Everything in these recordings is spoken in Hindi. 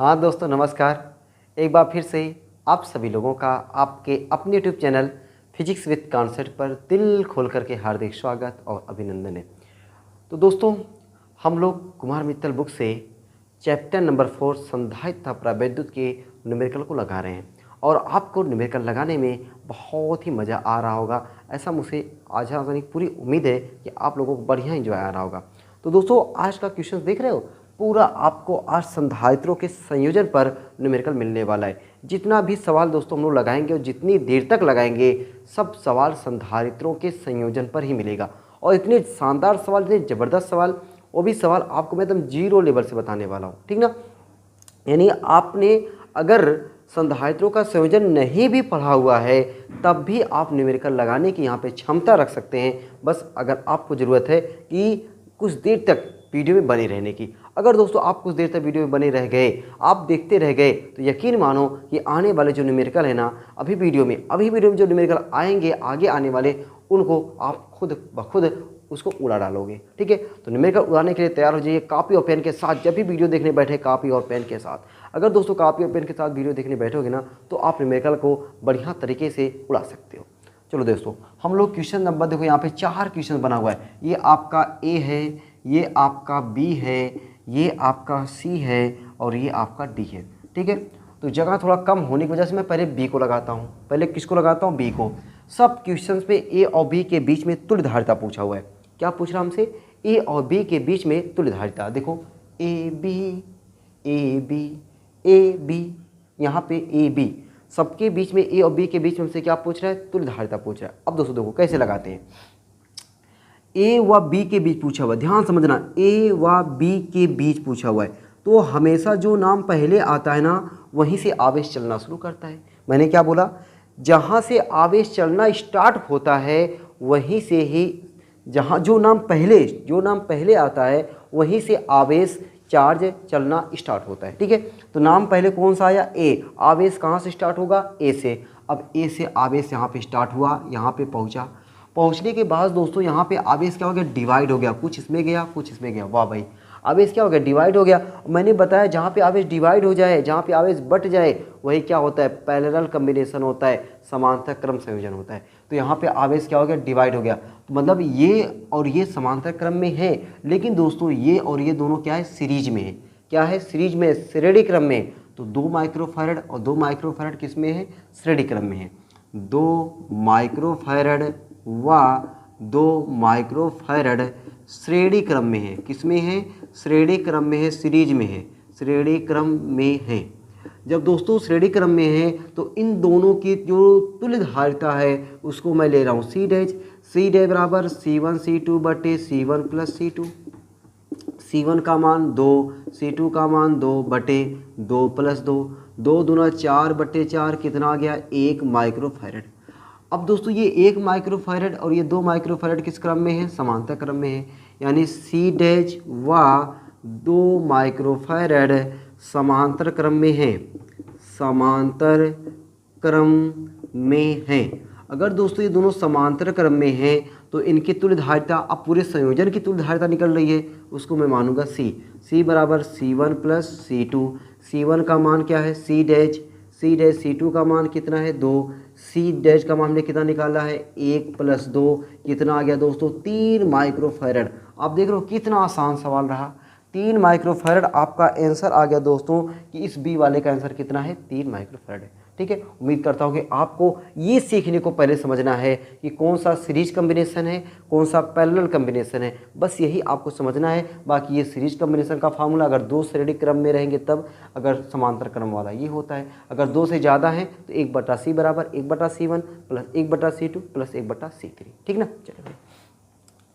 हाँ दोस्तों नमस्कार। एक बार फिर से आप सभी लोगों का आपके अपने YouTube channel physics with concept पर दिल खोल करके हार्दिक स्वागत और अभिनंदन है। तो दोस्तों हम लोग कुमार मित्तल बुक से चैप्टर नंबर 4 संधारित्र प्रावैद्युत के न्यूमेरिकल को लगा रहे हैं और आपको न्यूमेरिकल लगाने में बहुत ही मज़ा आ रहा होगा, ऐसा मुझे आज पूरी उम्मीद है कि आप लोगों को बढ़िया एंजॉय आ रहा होगा। तो दोस्तों आज का क्वेश्चन देख रहे हो, पूरा आपको आज संधारित्रों के संयोजन पर न्यूमेरिकल मिलने वाला है। जितना भी सवाल दोस्तों हम लोग लगाएंगे और जितनी देर तक लगाएंगे सब सवाल संधारित्रों के संयोजन पर ही मिलेगा। और इतने शानदार सवाल, इतने ज़बरदस्त सवाल, वो भी सवाल आपको मैं एकदम जीरो लेवल से बताने वाला हूँ, ठीक ना। यानी आपने अगर संधारित्रों का संयोजन नहीं भी पढ़ा हुआ है तब भी आप न्यूमेरिकल लगाने की यहाँ पे क्षमता रख सकते हैं। बस अगर आपको ज़रूरत है कि कुछ देर तक वीडियो में बने रहने की। अगर दोस्तों आप कुछ देर तक वीडियो में बने रह गए, आप देखते रह गए, तो यकीन मानो कि आने वाले जो न्यूमेरिकल है ना, अभी वीडियो में जो न्यूमेरिकल आएंगे आगे आने वाले, उनको आप खुद ब खुद उसको उड़ा डालोगे, ठीक है। तो न्यूमेरिकल उड़ाने के लिए तैयार हो जाइए कापी और पेन के साथ। जब भी वीडियो देखने बैठे कापी और पेन के साथ, अगर दोस्तों कापी और पेन के साथ वीडियो देखने बैठोगे ना तो आप न्यूमेरिकल को बढ़िया तरीके से उड़ा सकते हो। चलो दोस्तों हम लोग क्वेश्चन नंबर, देखो यहाँ पे 4 क्वेश्चन बना हुआ है। ये आपका ए है, ये आपका बी है, ये आपका सी है और ये आपका डी है, ठीक है। तो जगह थोड़ा कम होने की वजह से मैं पहले बी को लगाता हूँ। पहले किसको लगाता हूँ? बी को। सब क्वेश्चंस में ए और बी के बीच में तुल्यधारिता पूछा हुआ है। क्या पूछ रहा हमसे? ए और बी के बीच में तुल्यधारिता। देखो A B A B A B, यहाँ पे ए बी, सबके बीच में ए और बी के बीच में हमसे क्या पूछ रहा है? तुल्यधारिता पूछ रहा है। अब दोस्तों देखो कैसे लगाते हैं। ए व बी के बीच पूछा हुआ है, ध्यान समझना, ए व बी के बीच पूछा हुआ है तो हमेशा जो नाम पहले आता है ना वहीं से आवेश चलना शुरू करता है। मैंने क्या बोला? जहाँ से आवेश चलना स्टार्ट होता है वहीं से ही, जहाँ जो नाम पहले आता है वहीं से आवेश चार्ज चलना स्टार्ट होता है, ठीक है। तो नाम पहले कौन सा आया? ए। आवेश कहाँ से स्टार्ट होगा? ए से। अब ए से आवेश यहाँ पे स्टार्ट हुआ, यहाँ पे पहुँचा। पहुँचने के बाद दोस्तों यहाँ पे आवेश क्या हो गया? डिवाइड हो गया, कुछ इसमें गया कुछ इसमें गया। वाह भाई, आवेश क्या हो गया? डिवाइड हो गया। मैंने बताया जहाँ पे आवेश डिवाइड हो जाए, जहाँ पे आवेश बट जाए, वही क्या होता है? पैरेलल कम्बिनेशन होता है, समांतर क्रम संयोजन होता है। तो यहाँ पे आवेश क्या हो गया? डिवाइड हो गया। तो मतलब ये और ये समांतर क्रम में है, लेकिन दोस्तों ये और ये दोनों क्या है? सीरीज में है। क्या है? सीरीज में, श्रेणी क्रम में। तो 2 माइक्रोफैरड और 2 माइक्रोफैरड किस में है? श्रेणी क्रम में है। 2 माइक्रोफैरड व 2 माइक्रोफैरड श्रेणी क्रम में है। किस में है? श्रेणी क्रम में है, सीरीज में है, श्रेणी क्रम में है। जब दोस्तों श्रेणी क्रम में है तो इन दोनों की जो तुल्यधारिता है उसको मैं ले रहा हूँ सी डैश बराबर C1 C2 बटे C1 प्लस C2। C1 का मान 2, C2 का मान 2 बटे 2 प्लस 2, 2 दूना 4 बटे 4, कितना आ गया? 1 माइक्रोफैरड। अब दोस्तों ये 1 माइक्रोफैरड और ये 2 माइक्रोफैरड किस क्रम में है? समांतर क्रम में है। यानी सी डैश व 2 माइक्रोफैरड समांतर क्रम में है, समांतर क्रम में है। अगर दोस्तों ये दोनों समांतर क्रम में हैं तो इनकी तुल्यधारिता, अब पूरे संयोजन की तुल्यधारिता निकल रही है, उसको मैं मानूंगा सी बराबर C1 प्लस C2। C1 का मान क्या है? C dash. C2 का मान कितना है? 2। सी डैश का मान हमने कितना निकाला है? 1 प्लस 2, कितना आ गया दोस्तों? 3 माइक्रोफैरड। आप देख रहे हो कितना आसान सवाल रहा। 3 माइक्रोफैरड आपका आंसर आ गया दोस्तों कि इस बी वाले का आंसर कितना है? 3 माइक्रोफैरड है, ठीक है। उम्मीद करता हूँ कि आपको ये सीखने को पहले समझना है कि कौन सा सीरीज कम्बिनेशन है, कौन सा पैरेलल कम्बिनेशन है, बस यही आपको समझना है। बाकी ये सीरीज कम्बिनेशन का फार्मूला अगर 2 श्रेणी क्रम में रहेंगे तब, अगर समांतर क्रम वाला ये होता है। अगर 2 से ज़्यादा है तो 1/C बराबर 1/C1 plus 1/C2 plus 1/C3, ठीक ना। चलिए भाई,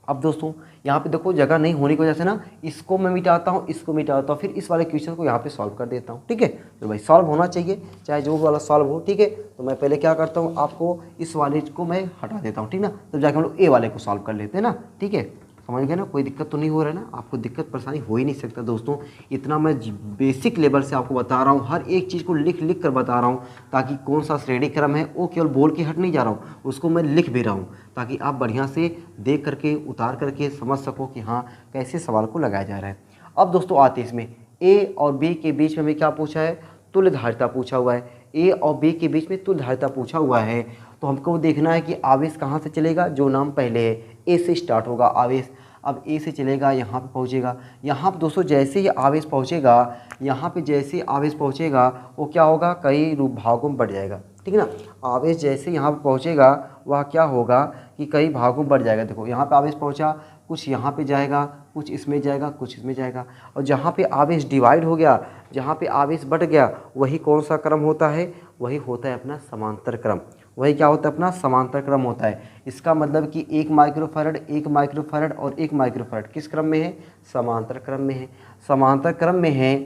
अब दोस्तों यहाँ पे देखो जगह नहीं होने की वजह से ना इसको मैं मिटाता हूँ, इसको मिटाता हूँ, फिर इस वाले क्वेश्चन को यहाँ पे सॉल्व कर देता हूँ, ठीक है। तो भाई सॉल्व होना चाहिए, चाहे जो वाला सॉल्व हो, ठीक है। तो मैं पहले क्या करता हूँ, आपको इस वाले को मैं हटा देता हूँ, ठीक ना। तो जाके हम लोग ए वाले को सॉल्व कर लेते हैं ना, ठीक है। समझ गए ना? कोई दिक्कत तो नहीं हो रहा है ना? आपको दिक्कत परेशानी हो ही नहीं सकता दोस्तों। इतना मैं बेसिक लेवल से आपको बता रहा हूँ, हर एक चीज़ को लिख कर बता रहा हूँ, ताकि कौन सा श्रेणी क्रम है वो केवल बोल के हट नहीं जा रहा हूँ, उसको मैं लिख भी रहा हूँ, ताकि आप बढ़िया से देख करके उतार करके समझ सको कि हाँ कैसे सवाल को लगाया जा रहा है। अब दोस्तों आते इसमें ए और बी के बीच में हमें क्या पूछा है, तुल्य धारिता पूछा हुआ है। ए और बी के बीच में तुल्य धारिता पूछा हुआ है, तो हमको देखना है कि आवेश कहाँ से चलेगा, जो नाम पहले है ए से स्टार्ट होगा आवेश। अब ए से चलेगा, यहाँ पे पहुँचेगा, यहाँ पे दोस्तों जैसे ही आवेश पहुँचेगा, यहाँ पे जैसे आवेश पहुँचेगा वो क्या होगा, कई रूप भागों में बढ़ जाएगा, ठीक है ना। आवेश जैसे यहाँ पे पहुँचेगा वह क्या होगा कि कई भागों में बढ़ जाएगा। देखो यहाँ पे आवेश पहुँचा, कुछ यहाँ पे जाएगा, कुछ इसमें जाएगा, कुछ इसमें जाएगा, और जहाँ पे आवेश डिवाइड हो गया, जहाँ पे आवेश बढ़ गया, वही कौन सा क्रम होता है, वही होता है अपना समांतर क्रम। वही क्या होता है, अपना समांतर क्रम होता है। इसका मतलब कि 1 माइक्रोफैरड, 1 माइक्रोफैरड और 1 माइक्रोफैरड किस क्रम में है, समांतर क्रम में है। समांतर क्रम में है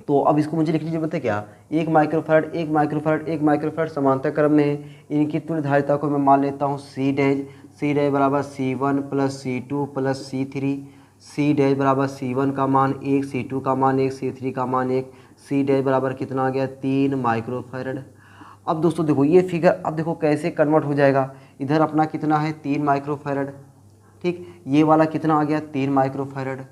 तो अब इसको मुझे लिखने की जरूरत है क्या, 1 माइक्रोफैरड, 1 माइक्रोफैरड, 1 माइक्रोफैरड समांतर क्रम में है। इनकी तुल्य धारिता को मैं मान लेता हूँ सी डैश। सी डैश बराबर C1 plus C2 plus C3। C dash बराबर C1 का मान 1, C2 का मान 1, C3 का मान 1। सी डैश बराबर कितना आ गया, 3 माइक्रोफैरड। अब दोस्तों देखो ये फिगर, अब देखो कैसे कन्वर्ट हो जाएगा। इधर अपना कितना है, 3 माइक्रोफैरड, ठीक। ये वाला कितना आ गया, 3 माइक्रोफैरड।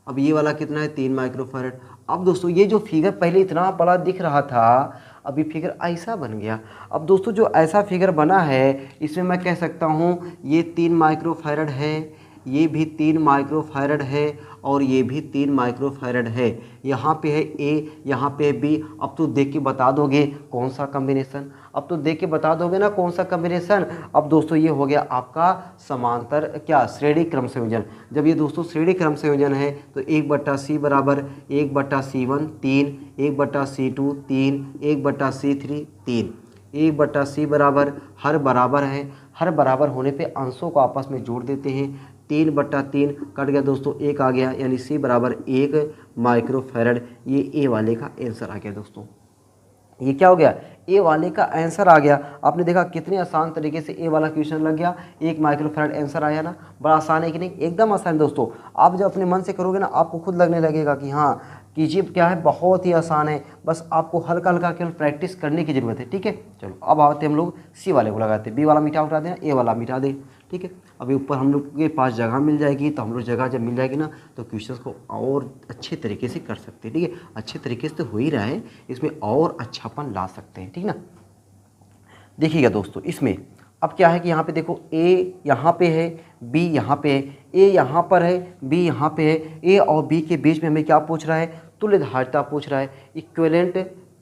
अब ये वाला कितना है, 3 माइक्रोफैरड। अब दोस्तों ये जो फिगर पहले इतना बड़ा दिख रहा था, अभी फिगर ऐसा बन गया। अब दोस्तों जो ऐसा फिगर बना है, इसमें मैं कह सकता हूँ ये 3 माइक्रोफैरड है, ये भी 3 माइक्रोफैरड है, और ये भी 3 माइक्रोफैरड है। यहाँ पे है ए, यहाँ पे है बी। अब तो देख के बता दोगे कौन सा कॉम्बिनेशन, अब तो देख के बता दोगे ना कौन सा कॉम्बिनेशन। अब दोस्तों ये हो गया आपका समांतर क्या, श्रेणी क्रम संयोजन। जब ये दोस्तों श्रेणी क्रम संयोजन है तो 1/C बराबर 1/C1 3, 1/C2 3, 1/C3 3। 1/C बराबर हर बराबर है, हर बराबर होने पे अंशों को आपस में जोड़ देते हैं। 3/3 कट गया दोस्तों, 1 आ गया, यानी C बराबर 1 माइक्रोफैरड। ये ए वाले का आंसर आ गया दोस्तों। ये क्या हो गया, ए वाले का आंसर आ गया। आपने देखा कितने आसान तरीके से ए वाला क्वेश्चन लग गया, 1 माइक्रोफैरड आंसर आया ना। बड़ा आसान है कि नहीं, एकदम आसान है दोस्तों। आप जब अपने मन से करोगे ना, आपको खुद लगने लगेगा कि हाँ कीजिए, क्या है, बहुत ही आसान है। बस आपको हल्का हल्का केवल प्रैक्टिस करने की ज़रूरत है, ठीक है। चलो अब आते हैं हम लोग सी वाले को लगाते हैं। बी वाला मिटा उठा देना, ए वाला मिटा दें, ठीक है। अभी ऊपर हम लोग के पास जगह मिल जाएगी, तो हम लोग जगह जब मिल जाएगी ना, तो क्वेश्चंस को और अच्छे तरीके से कर सकते हैं, ठीक है। अच्छे तरीके से तो हो ही रहा है, इसमें और अच्छापन ला सकते हैं, ठीक ना। देखिएगा दोस्तों, इसमें अब क्या है कि यहाँ पे देखो ए यहाँ पे है, बी यहाँ पे है, ए यहाँ पर है, बी यहाँ पे है। ए और बी के बीच में हमें क्या पूछ रहा है, तुल्य धारिता पूछ रहा है, इक्विवेलेंट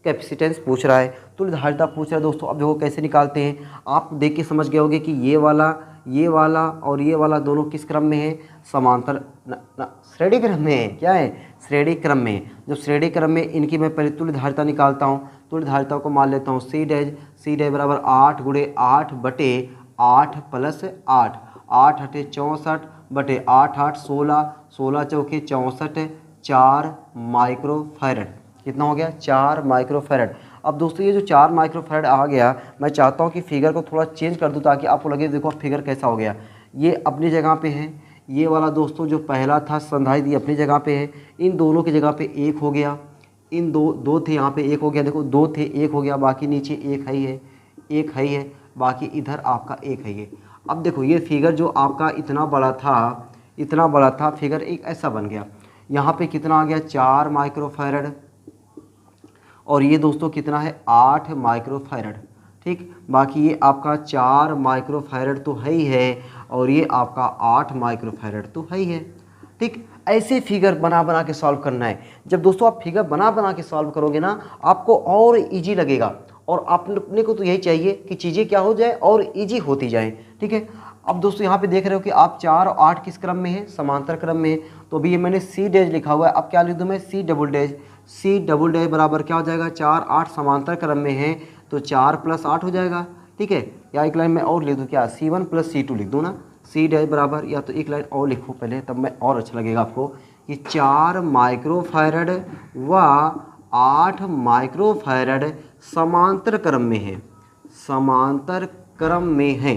कैपेसिटेंस पूछ रहा है, तुल्य धारिता पूछ रहा है दोस्तों। अब देखो कैसे निकालते हैं, आप देख के समझ गए होंगे कि ये वाला और ये वाला दोनों किस क्रम में है, समांतर श्रेणी क्रम में है। क्या है, श्रेणी क्रम में है। जब श्रेणी क्रम में इनकी मैं पहले तुल्य धारिता निकालता हूँ। तुल्य धारिता को मान लेता हूँ सी डैश। सी डैश बराबर 8 × 8 बटे 8 + 8, 8 × 8 = 64 बटे 8 × 8 = 16, 16 चौके 64, 4 माइक्रोफैरड। कितना हो गया, 4 माइक्रोफैरड। अब दोस्तों ये जो 4 माइक्रोफैरड आ गया, मैं चाहता हूँ कि फिगर को थोड़ा चेंज कर दूँ ताकि आपको लगे देखो फिगर कैसा हो गया। ये अपनी जगह पे है, ये वाला दोस्तों जो पहला था संधारित्र ये अपनी जगह पे है, इन दोनों की जगह पे 1 हो गया। इन दो थे, यहाँ पे 1 हो गया, देखो 2 थे 1 हो गया, बाकी नीचे 1 है ही है, 1 है ही है, बाकी इधर आपका 1 है ही है। अब देखो ये फिगर जो आपका इतना बड़ा था फिगर एक ऐसा बन गया। यहाँ पे कितना आ गया, 4 माइक्रोफैरड, और ये दोस्तों कितना है, 8 माइक्रोफैरड, ठीक। बाकी ये आपका 4 माइक्रोफैरड तो है ही है, और ये आपका 8 माइक्रोफैरड तो है ही है, ठीक। ऐसे फिगर बना के सॉल्व करना है। जब दोस्तों आप फिगर बना के सॉल्व करोगे ना, आपको और इजी लगेगा। और अपने को तो यही चाहिए कि चीज़ें क्या हो जाए और इजी होती जाए, ठीक है। अब दोस्तों यहाँ पे देख रहे हो कि आप 4 और 8 किस क्रम में है, समांतर क्रम में है। तो अभी ये मैंने सी डैश लिखा हुआ है, अब क्या लिख दूँ मैं, C double dash. C double dash बराबर क्या हो जाएगा, 4 8 समांतर क्रम में है तो 4 + 8 हो जाएगा, ठीक है। या एक लाइन में और लिख दूँ क्या, C1 + C2 लिख दूँ ना। सी डैश बराबर, या तो एक लाइन और लिखो पहले, तब मैं और अच्छा लगेगा आपको, कि 4 माइक्रोफैरड व 8 माइक्रोफैरड समांतर क्रम में है, समांतर क्रम में है,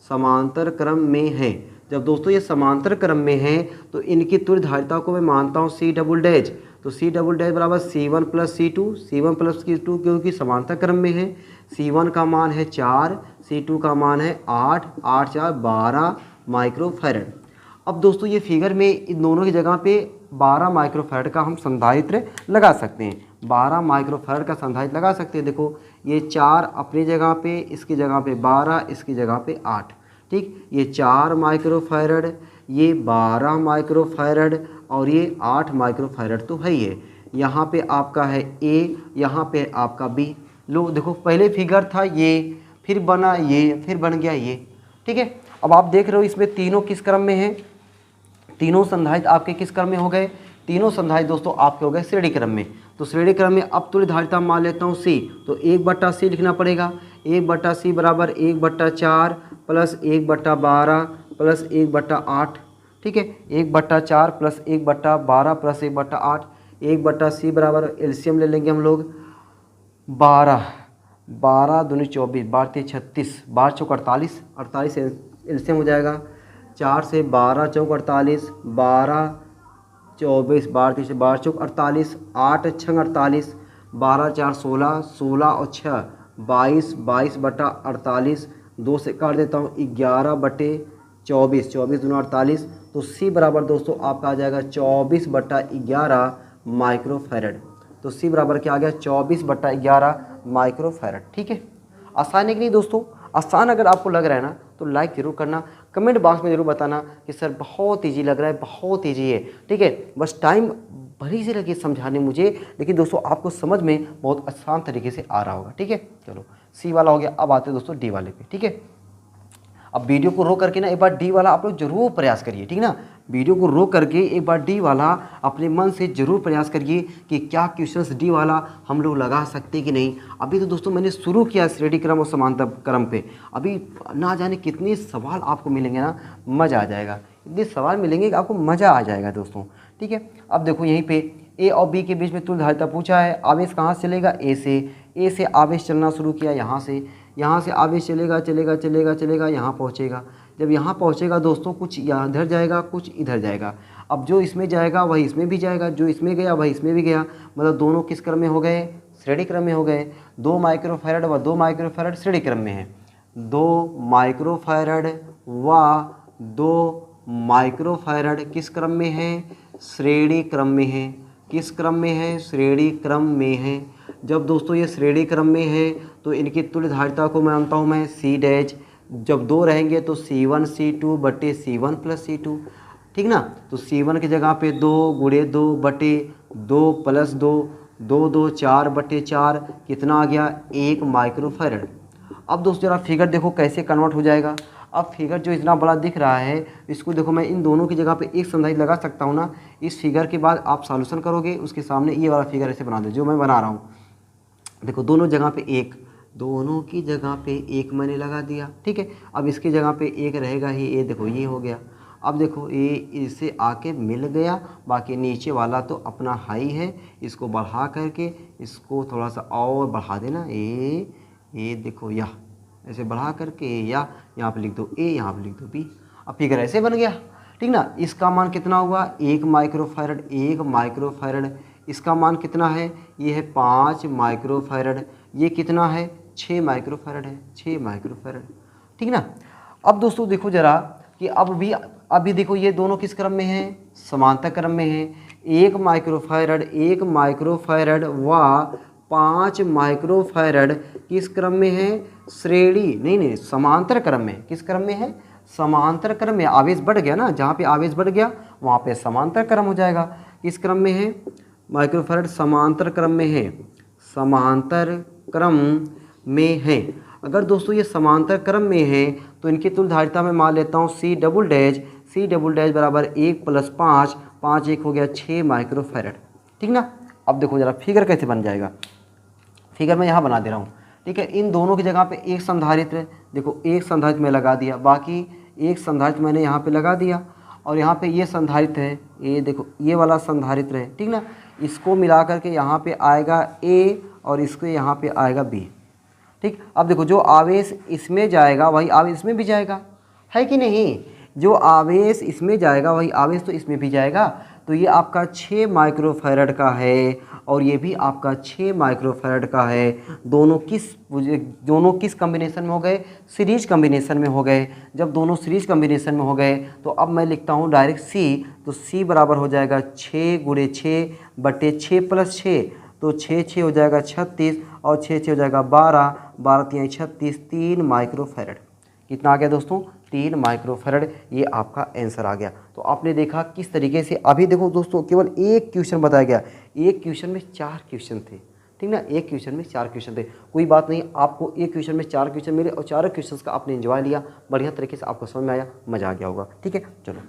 समांतर क्रम में है। जब दोस्तों ये समांतर क्रम में है तो इनकी तुल्य धारिता को मैं मानता हूँ सी डबल डैश। तो सी डबल डैश बराबर C1 + C2, C1 + C2 क्योंकि समांतर क्रम में है। C1 का मान है 4, C2 का मान है 8, 8 × 4 = 12 माइक्रोफैरड। अब दोस्तों ये फिगर में इन दोनों की जगह पे 12 माइक्रोफैराड का हम संधारित्र लगा सकते हैं। 12 माइक्रोफैराड का संधारित्र लगा सकते हैं। देखो ये 4 अपनी जगह पे, इसकी जगह पे 12, इसकी जगह पे 8। ठीक, ये 4 माइक्रोफैराड, ये 12 माइक्रोफैराड और ये 8 माइक्रोफैराड तो है ही है। यहाँ पे आपका है ए, यहाँ पे आपका बी। लो देखो पहले फिगर था ये, फिर बना ये, फिर बन गया ये। ठीक है, अब आप देख रहे हो इसमें तीनों किस क्रम में हैं? तीनों संधारित्र आपके किस क्रम में हो गए? तीनों संधारित्र दोस्तों आपके हो गए श्रेणी क्रम में। तो श्रेणी क्रम में अब तुल्य धारिता मान लेता हूँ सी, तो 1/c लिखना पड़ेगा। 1/c बराबर 1/4 प्लस 1/12 प्लस 1/8। ठीक है, 1/4 प्लस 1/12 प्लस 1/8। 1/c बराबर एलसीएम ले लेंगे हम लोग 12, 12 दूनी 24, 12 3 36, 12 चौक 48, 48 एलसीएम हो जाएगा। 4 से 12 चौक 48, 12 24, 12 3 12 चौक 48, 8 6 48, 12 4 16, 16 और 6 22, 22/48, 2 से काट देता हूँ 11/24, 24 दूना 48। तो सी बराबर दोस्तों आपका आ जाएगा 24/11 माइक्रोफैराड। तो सी बराबर क्या आ गया? 24/11 माइक्रोफैराड। ठीक है, आसान है कि नहीं दोस्तों? आसान अगर आपको लग रहा है ना तो लाइक ज़रूर करना, कमेंट बॉक्स में ज़रूर बताना कि सर बहुत ईजी लग रहा है, बहुत ईजी है। ठीक है, बस टाइम भरी से लगी समझाने मुझे, लेकिन दोस्तों आपको समझ में बहुत आसान तरीके से आ रहा होगा। ठीक है, चलो सी वाला हो गया। अब आते हैं दोस्तों डी वाले पे। ठीक है, अब वीडियो को रोक करके ना एक बार डी वाला आप लोग जरूर प्रयास करिए। ठीक ना, वीडियो को रोक करके एक बार डी वाला अपने मन से जरूर प्रयास करिए कि क्या क्वेश्चंस डी वाला हम लोग लगा सकते कि नहीं। अभी तो दोस्तों मैंने शुरू किया श्रेणी क्रम और समांतर क्रम पे, अभी ना जाने कितने सवाल आपको मिलेंगे ना, मज़ा आ जाएगा। इतने सवाल मिलेंगे कि आपको मज़ा आ जाएगा दोस्तों। ठीक है, अब देखो यहीं पे ए और बी के बीच में तुल्य धारिता पूछा है। आवेश कहाँ से चलेगा? ए से आवेश चलना शुरू किया यहाँ से आवेश चलेगा चलेगा चलेगा चलेगा, यहाँ पहुँचेगा। जब यहाँ पहुँचेगा दोस्तों कुछ इधर जाएगा, कुछ इधर जाएगा। अब जो इसमें जाएगा वही इसमें भी जाएगा, जो इसमें गया वही इसमें भी गया। मतलब दोनों किस क्रम में हो गए? श्रेणी क्रम में हो गए। 2 माइक्रोफैराड व 2 माइक्रोफैराड श्रेणी क्रम में है। 2 माइक्रोफैराड व 2 माइक्रोफैराड किस क्रम में है? श्रेणी क्रम में है। किस क्रम में है? श्रेणी क्रम में है। जब दोस्तों ये श्रेणी क्रम में है तो इनकी तुल्य धारिता को मानता हूँ मैं सी डैश। जब 2 रहेंगे तो C1 C2 बटे C1 प्लस C2। ठीक ना, तो C1 की जगह पे 2 गुणे 2 बटे 2 प्लस 2, 2 2 4 बटे 4, कितना आ गया? 1 माइक्रोफैराड। अब दोस्तों जरा फिगर देखो कैसे कन्वर्ट हो जाएगा। अब फिगर जो इतना बड़ा दिख रहा है इसको देखो मैं इन दोनों की जगह पे एक संधारित्र लगा सकता हूँ ना। इस फिगर के बाद आप सॉल्यूशन करोगे, उसके सामने ये वाला फिगर ऐसे बना दो जो मैं बना रहा हूँ। देखो दोनों जगह पे एक, दोनों की जगह पे एक मैंने लगा दिया। ठीक है, अब इसकी जगह पे एक रहेगा ही, ये देखो ये हो गया। अब देखो ये इससे आके मिल गया, बाकी नीचे वाला तो अपना हाई है, इसको बढ़ा करके इसको थोड़ा सा और बढ़ा देना। ये देखो यह ऐसे बढ़ा करके या यहाँ पे लिख दो ए, यहाँ पे लिख दो बी। अब फिगर ऐसे बन गया। ठीक ना, इसका मान कितना हुआ? 1 माइक्रोफैराड। 1 माइक्रोफैराड इसका मान कितना है? ये है 5 माइक्रोफैराड। ये कितना है? 6 माइक्रोफैराड है। 6 माइक्रोफैराड। ठीक ना, अब दोस्तों देखो जरा कि अभी देखो ये दोनों किस क्रम में हैं? समांतर क्रम में हैं। 1 माइक्रोफैराड व 5 माइक्रोफैराड किस क्रम में है? श्रेणी नहीं समांतर क्रम में। किस क्रम में है? समांतर क्रम में। आवेश बढ़ गया ना, जहाँ पे आवेश बढ़ गया वहाँ पे समांतर क्रम हो जाएगा। किस क्रम में है? माइक्रोफैराड समांतर क्रम में है। समांतर क्रम में है। अगर दोस्तों ये समांतर क्रम में है तो इनकी तुल्य धारिता में मान लेता हूँ C डबल डैश बराबर 1 + 5, 5 1 हो गया 6 माइक्रोफैराड। ठीक ना, अब देखो जरा फिगर कैसे बन जाएगा। फिगर मैं यहाँ बना दे रहा हूँ। ठीक है, इन दोनों की जगह पे एक संधारित्र, देखो एक संधारित्र मैं लगा दिया, बाकी एक संधारित्र मैंने यहाँ पे लगा दिया, और यहाँ पे ये संधारित्र है, ये देखो ये वाला संधारित्र है। ठीक ना, इसको मिला करके यहाँ पे आएगा ए और इसको यहाँ पे आएगा बी। ठीक, अब देखो जो आवेश इसमें जाएगा वही आवेश इसमें भी जाएगा, है कि नहीं? जो आवेश इसमें जाएगा वही आवेश तो इसमें भी जाएगा। तो ये आपका 6 माइक्रोफैराड का है और ये भी आपका 6 माइक्रोफैरड का है। दोनों किस कम्बिनेशन में हो गए? सीरीज कम्बिनेशन में हो गए। जब दोनों सीरीज कम्बिनेशन में हो गए तो अब मैं लिखता हूँ डायरेक्ट C, तो C बराबर हो जाएगा 6 × 6 बटे 6 + 6, तो 6 6 हो जाएगा 36 और 6 6 हो जाएगा 12, 12 3 36, 3 माइक्रोफैरड। कितना आ गया दोस्तों? 3 माइक्रोफैरड। ये आपका आंसर आ गया। तो आपने देखा किस तरीके से। अभी देखो दोस्तों, केवल एक क्वेश्चन बताया गया, एक क्वेश्चन में 4 क्वेश्चन थे, ठीक ना, एक क्वेश्चन में 4 क्वेश्चन थे। कोई बात नहीं, आपको एक क्वेश्चन में 4 क्वेश्चन मिले और चारों क्वेश्चन का आपने एंजॉय लिया, बढ़िया तरीके से आपको समझ में आया, मज़ा आ गया होगा। ठीक है, चलो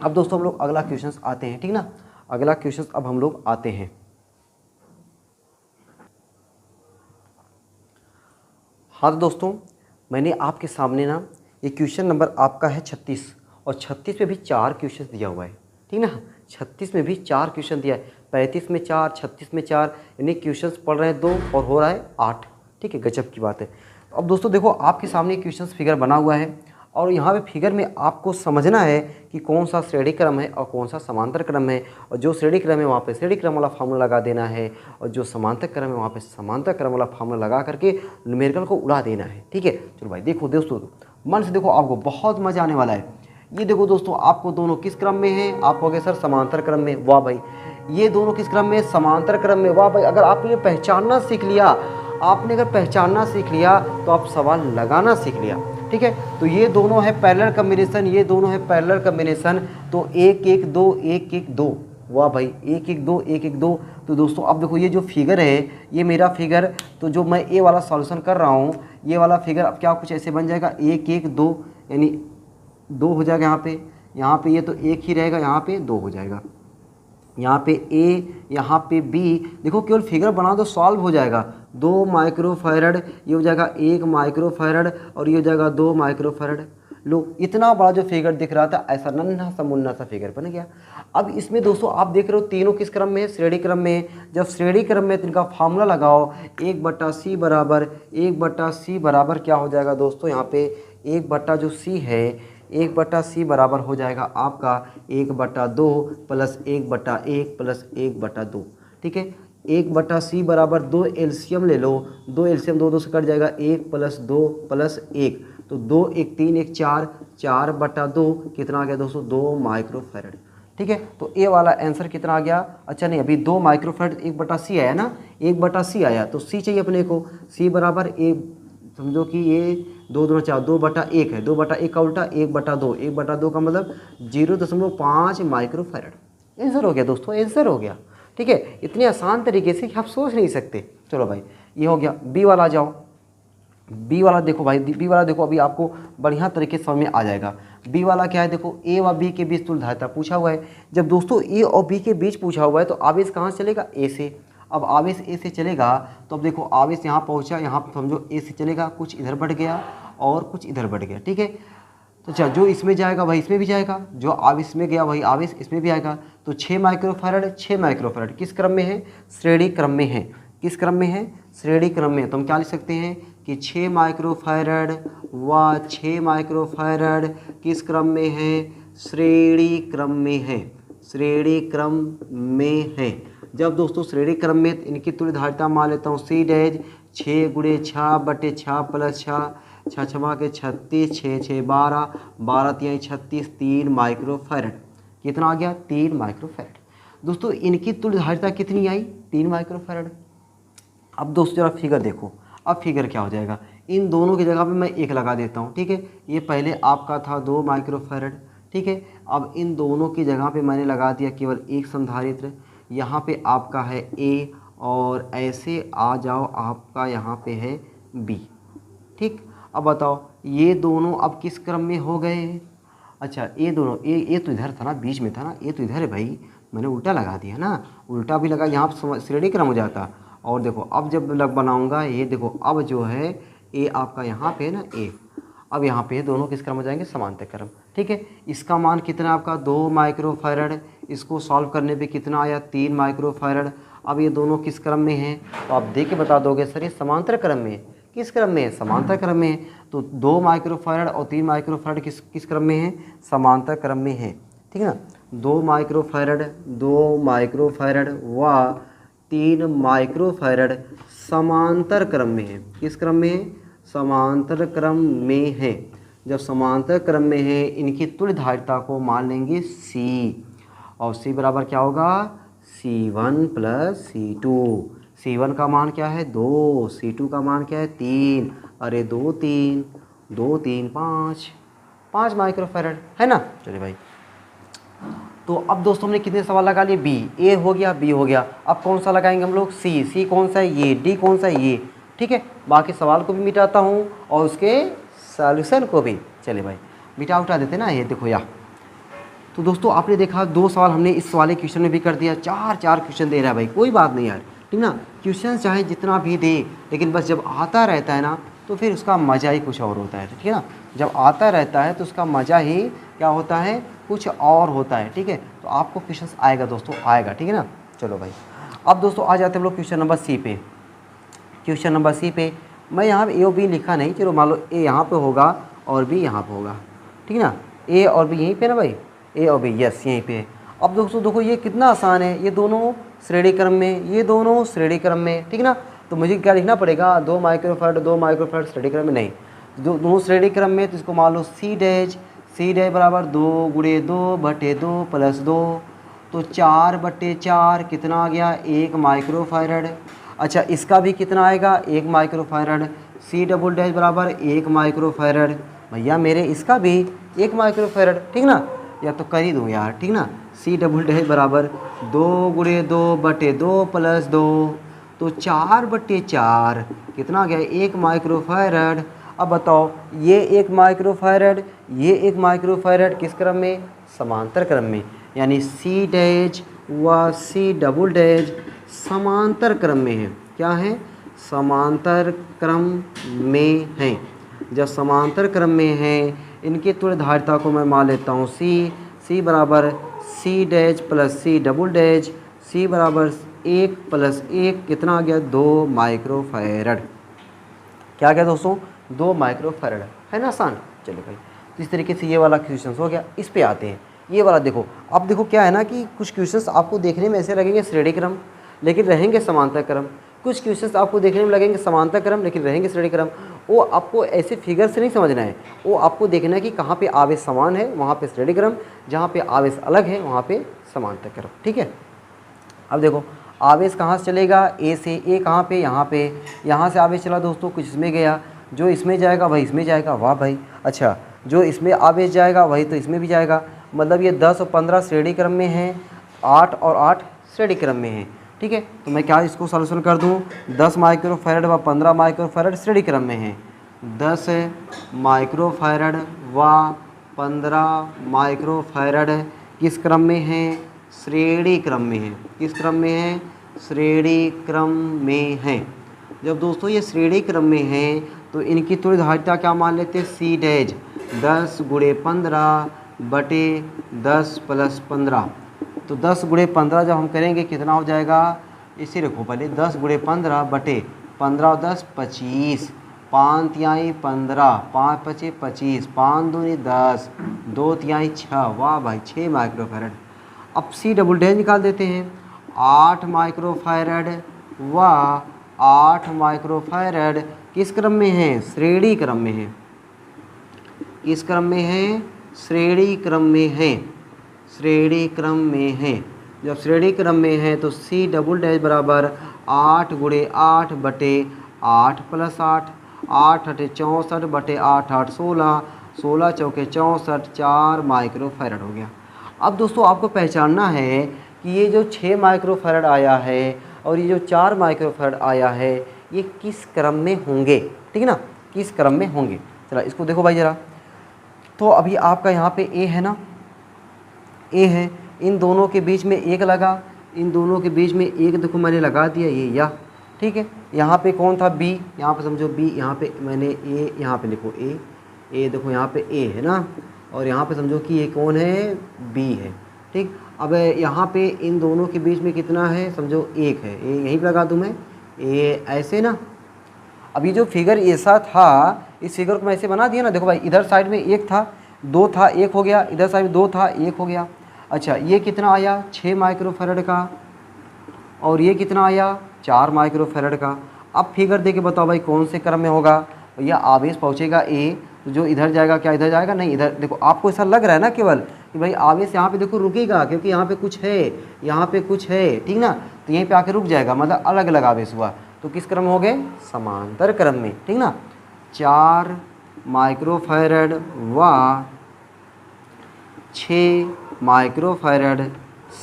अब दोस्तों हम लोग अगला क्वेश्चन आते हैं, ठीक ना, अगला क्वेश्चन अब हम लोग आते हैं। हाँ तो दोस्तों, मैंने आपके सामने ना ये क्वेश्चन नंबर आपका है 36 और 36 में भी 4 क्वेश्चन दिया हुआ है, ठीक ना, 36 में भी 4 क्वेश्चन दिया है, 35 में 4, 36 में 4, यानी क्वेश्चन पढ़ रहे हैं 2 और हो रहा है 8। ठीक है, गजब की बात है। अब दोस्तों देखो, आपके सामने क्वेश्चन फिगर बना हुआ है और यहाँ पे फिगर में आपको समझना है कि कौन सा श्रेणी क्रम है और कौन सा समांतर क्रम है, और जो श्रेणी क्रम है वहाँ पे श्रेणी क्रम वाला फार्मूला लगा देना है, और जो समांतर क्रम है वहाँ पे समांतर क्रम वाला फार्मूला लगा करके न्यूमेरिकल को उड़ा देना है। ठीक है, चलो भाई देखो दोस्तों, मन से देखो, आपको बहुत मज़ा आने वाला है। ये देखो दोस्तों, आपको दोनों किस क्रम में है? आप कहोगे सर समांतर क्रम में। वाह भाई, ये दोनों किस क्रम में? समांतर क्रम में। वाह भाई, अगर आपने ये पहचानना सीख लिया, आपने अगर पहचानना सीख लिया तो आप सवाल लगाना सीख लिया। ठीक है, तो ये दोनों है पैरेलल कॉम्बिनेशन, ये दोनों है पैरेलल कॉम्बिनेशन, तो 1 1 2 1 1 2। वाह भाई, 1 1 2 1 1 2। तो दोस्तों अब देखो, ये जो फिगर है, ये मेरा फिगर, तो जो मैं ए वाला सॉल्यूशन कर रहा हूँ, ये वाला फिगर अब क्या कुछ ऐसे बन जाएगा, 1 1 2, यानी 2 हो जाएगा यहाँ पे ये तो 1 ही रहेगा, यहाँ पे 2 हो जाएगा, यहाँ पे ए, यहाँ पे बी। देखो केवल फिगर बना दो, सॉल्व हो जाएगा। 2 माइक्रोफैरड, ये हो जाएगा 1 माइक्रोफैरड, और ये हो जाएगा 2 माइक्रोफैरड। लो, इतना बड़ा जो फिगर दिख रहा था, ऐसा नन्हा सा मुन्ना सा फिगर बन गया। अब इसमें दोस्तों आप देख रहे हो तीनों किस क्रम में है? श्रेणी क्रम में। जब श्रेणी क्रम में तो इनका फार्मूला लगाओ, 1/c बराबर क्या हो जाएगा दोस्तों? यहाँ पे 1 जो c है, 1/c बराबर हो जाएगा आपका 1/2 + 1/1 + 1/2। ठीक है, 1/c बराबर 2 एलसीएम ले लो, 2 एलसीएम 2 2 से कट जाएगा, 1 + 2 + 1, तो 2 1 3 1 4, 4/2 कितना आ गया दोस्तों? 2 माइक्रोफैरड। ठीक है, तो ए वाला आंसर कितना आ गया? अच्छा नहीं, अभी 2 माइक्रोफैरड 1/c आया ना, 1/c आया, तो c चाहिए अपने को। c बराबर समझो कि ये 2 2 4, 2/1 है, 2/1 का उल्टा 1/2, 1/2 का मतलब 0.5 माइक्रोफैरड। आंसर हो गया दोस्तों, आंसर हो गया। ठीक है, इतने आसान तरीके से कि आप सोच नहीं सकते। चलो भाई, ये हो गया। बी वाला आ जाओ। बी वाला देखो भाई, बी वाला देखो, अभी आपको बढ़िया तरीके से समझ में आ जाएगा। बी वाला क्या है? देखो, ए व बी के बीच तुल्यधारिता पूछा हुआ है। जब दोस्तों ए और बी के बीच पूछा हुआ है तो आवेश कहाँ से चलेगा? ए से। अब आवेश ए से चलेगा तो अब देखो, आवेश यहाँ पहुँचा, यहाँ समझो ए से चलेगा, कुछ इधर बढ़ गया और कुछ इधर बढ़ गया। ठीक है, तो अच्छा, जो इसमें जाएगा वही इसमें भी जाएगा, जो आवेश में गया वही आवेश इसमें भी आएगा। तो 6 माइक्रोफैरड, 6 माइक्रोफैरड किस क्रम में है? श्रेणी क्रम में है। किस क्रम में है? श्रेणी क्रम में। तो हम क्या लिख सकते हैं कि 6 माइक्रोफैरड व 6 माइक्रोफैरड किस क्रम में है? श्रेणी क्रम में है। श्रेणी क्रम में है। जब दोस्तों श्रेणी क्रम में, इनकी तुल्यधारिता मान लेता हूँ C डैश 6 × 6 बटे 6 + 6, 6 छमा के 36, 6 6 12, 12 3 36, 3 माइक्रोफैरड। कितना आ गया? 3 माइक्रोफैरड। दोस्तों इनकी तुल्यधारिता कितनी आई? 3 माइक्रोफैरड। अब दोस्तों जरा फिगर देखो, अब फिगर क्या हो जाएगा? इन दोनों की जगह पे मैं 1 लगा देता हूँ। ठीक है, ये पहले आपका था 2 माइक्रोफैरड। ठीक है, अब इन दोनों की जगह पे मैंने लगा दिया केवल एक संधारित्र। यहाँ पे आपका है ए, और ऐसे आ जाओ, आपका यहाँ पे है बी। ठीक, अब बताओ ये दोनों अब किस क्रम में हो गए? अच्छा, ये दोनों, ये तो इधर था ना, बीच में था ना, ये तो इधर है भाई, मैंने उल्टा लगा दिया ना, उल्टा भी लगा, यहाँ पर श्रेणी क्रम हो जाता। और देखो अब जब लग बनाऊंगा, ये देखो अब जो है ए आपका यहाँ पे है ना, ए, अब यहाँ पे दोनों किस क्रम हो जाएंगे? समांतर क्रम। ठीक है, इसका मान कितना आपका? 2 माइक्रोफैरड। इसको सॉल्व करने पे कितना आया? 3 माइक्रोफैरड। अब ये दोनों किस क्रम में हैं? तो आप देख के बता दोगे सर ये समांतर क्रम में है। किस क्रम में है? समांतर क्रम में है। तो 2 माइक्रोफैरड और 3 माइक्रोफैरड किस क्रम में है? समांतर क्रम में है। ठीक है ना, 2 माइक्रोफैरड व 3 माइक्रोफैरड समांतर क्रम में है। किस क्रम में है? समांतर क्रम में है। जब समांतर क्रम में है इनकी तुल्य धारिता को मान लेंगे C, और C बराबर क्या होगा? C1 plus C2। C1 का मान क्या है? 2, C2 का मान क्या है? 3। अरे 2 3 2 3 5 माइक्रोफैरड है ना। चलिए भाई, तो अब दोस्तों हमने कितने सवाल लगा लिए? बी, ए हो गया, बी हो गया। अब कौन सा लगाएंगे हम लोग? सी। सी कौन सा है? ये। डी कौन सा है? ये। ठीक है, बाकी सवाल को भी मिटाता हूँ और उसके सॉल्यूशन को भी। चलिए भाई उठा देते ना। ये देखो या, तो दोस्तों आपने देखा 2 सवाल हमने इस वाले क्वेश्चन में भी कर दिया। 4 क्वेश्चन दे रहा है भाई, कोई बात नहीं यार, ठीक ना। क्वेश्चन चाहे जितना भी दे, लेकिन बस जब आता रहता है ना तो फिर उसका मज़ा ही कुछ और होता है, ठीक है ना। जब आता रहता है तो उसका मज़ा ही क्या होता है? कुछ और होता है, ठीक है। तो आपको क्वेश्चन आएगा दोस्तों, आएगा, ठीक है ना। चलो भाई, अब दोस्तों आ जाते हैं हम लोग क्वेश्चन नंबर सी पे। क्वेश्चन नंबर सी पे मैं यहाँ ए और बी लिखा नहीं, चलो मान लो ए यहाँ पे होगा और बी यहाँ पे होगा, ठीक है ना। ए और बी यहीं पे ना भाई, ए और बी, यस यहीं पे है। अब दोस्तों देखो ये कितना आसान है, ये दोनों श्रेणी क्रम में, ये दोनों श्रेणी क्रम में, ठीक ना। तो मुझे क्या लिखना पड़ेगा? 2 माइक्रोफैरड श्रेणी क्रम में नहीं, दोनों श्रेणी क्रम में। तो इसको मान लो सी डैश बराबर 2 गुणे 2 बटे 2 प्लस 2, तो 4 बटे 4 कितना आ गया? 1 माइक्रोफैरड। अच्छा इसका भी कितना आएगा? 1 माइक्रोफैरड। सी डबल डैश बराबर 1 माइक्रोफैरड। भैया मेरे इसका भी 1 माइक्रोफैरड, ठीक ना। या तो कर ही दूँ यार, ठीक ना। सी डबल डैश बराबर 2 गुणे 2 बटे 2 प्लस 2, तो 4 बटे 4 कितना आ गया? 1 माइक्रोफैरड। अब बताओ ये 1 माइक्रोफैरड, ये 1 माइक्रोफैरड किस क्रम में? समांतर क्रम में। यानी सी डैश व सी डबल डैश समांतर क्रम में है। क्या है? समांतर क्रम में है। जब समांतर क्रम में है इनकी तुल्य धारिता को मैं मान लेता हूँ सी बराबर C dash plus C double dash, C बराबर 1 प्लस 1 कितना आ गया? 2 माइक्रोफैरड। क्या गया दोस्तों? 2 माइक्रोफैरड, है ना आसान। चलो भाई, तो इस तरीके से ये वाला क्वेश्चन हो गया। इस पे आते हैं, ये वाला देखो। अब देखो क्या है ना कि कुछ क्वेश्चंस आपको देखने में ऐसे लगेंगे श्रेणी क्रम लेकिन रहेंगे समांतर क्रम, कुछ क्वेश्चंस आपको देखने में लगेंगे समांतर क्रम लेकिन रहेंगे श्रेणी क्रम। वो आपको ऐसे फिगर से नहीं समझना है, वो आपको देखना है कि कहाँ पे आवेश समान है वहाँ पे श्रेणी क्रम, जहाँ पे आवेश अलग है वहाँ पे समांतर क्रम, ठीक है। अब देखो आवेश कहाँ से चलेगा? ए से। ए कहाँ पे? यहाँ पे। यहाँ से आवेश चला दोस्तों, कुछ इसमें गया, जो इसमें जाएगा वही इसमें जाएगा। वाह भाई, अच्छा जो इसमें आवेश जाएगा वही तो इसमें भी जाएगा। मतलब ये 10 और 15 श्रेणी क्रम में है, 8 और 8 श्रेणी क्रम में है, ठीक है। तो मैं क्या इसको सॉल्यूशन कर दूँ? 10 माइक्रोफैरड व 15 माइक्रोफैरड श्रेणी क्रम में है, 10 माइक्रोफैरड व 15 माइक्रोफैरड किस क्रम में है? श्रेणी क्रम में है। किस क्रम में है? श्रेणी क्रम में है। जब दोस्तों ये श्रेणी क्रम में है तो इनकी तुल्य धारिता क्या मान लेते हैं? सी डैश 10 गुणे 15 बटे 10 प्लस 15। तो 10 गुणे 15 जब हम करेंगे कितना हो जाएगा? इसी रखो पहले, 10 गुणे 15 बटे 15 और 10 25, 5 तिहाई 15, 5 पचे 25, 5 दूनी 10, 2 तिहाई 6। वाह भाई, 6 माइक्रोफैरड। अब सी डबल डैश निकाल देते हैं, 8 माइक्रोफैरड व 8 माइक्रोफैरड किस क्रम में है? श्रेणी क्रम में है। किस क्रम में है? श्रेणी क्रम में है। श्रेणी क्रम में है। जब श्रेणी क्रम में है तो सी डबल डैश बराबर 8 गुणे 8 बटे 8 प्लस 8, 8 अठे 64 बटे 8 8 16, 16 चौके 64, 4 माइक्रोफैरड हो गया। अब दोस्तों आपको पहचानना है कि ये जो 6 माइक्रोफैरड आया है और ये जो 4 माइक्रोफैरड आया है ये किस क्रम में होंगे, ठीक है ना, किस क्रम में होंगे। चला इसको देखो भाई ज़रा। तो अभी आपका यहाँ पे ए है ना, ए है, इन दोनों के बीच में एक लगा, इन दोनों के बीच में एक देखो मैंने लगा दिया ये या, ठीक है। यहाँ पे कौन था? बी, यहाँ पे समझो बी, यहाँ पे मैंने ए, यहाँ पे लिखो ए देखो यहाँ पे ए है ना, और यहाँ पे समझो कि ये कौन है? बी है, ठीक। अब यहाँ पे इन दोनों के बीच में कितना है? समझो एक है, ए यहीं पे लगा दूँ मैं, ए ऐसे ना। अभी जो फिगर ऐसा था इस फिगर को मैं ऐसे बना दिया ना, देखो भाई इधर साइड में एक था, 2 था, 1 हो गया, इधर साइड में 2 था, 1 हो गया। अच्छा ये कितना आया? 6 माइक्रोफैरड का, और ये कितना आया 4 माइक्रोफैरड का। अब फिगर दे के बताओ भाई कौन से क्रम में होगा। भैया आवेश पहुँचेगा ए, तो जो इधर जाएगा क्या इधर जाएगा, नहीं इधर। देखो आपको ऐसा लग रहा है ना केवल कि भाई आवेश यहाँ पे देखो रुकेगा, क्योंकि यहाँ पे कुछ है, यहाँ पे कुछ है, ठीक ना, तो यहीं पे आके रुक जाएगा, मतलब अलग अलग आवेश हुआ। तो किस क्रम हो गए, समांतर क्रम में, ठीक ना। 4 माइक्रोफैरड व 6 माइक्रोफैरड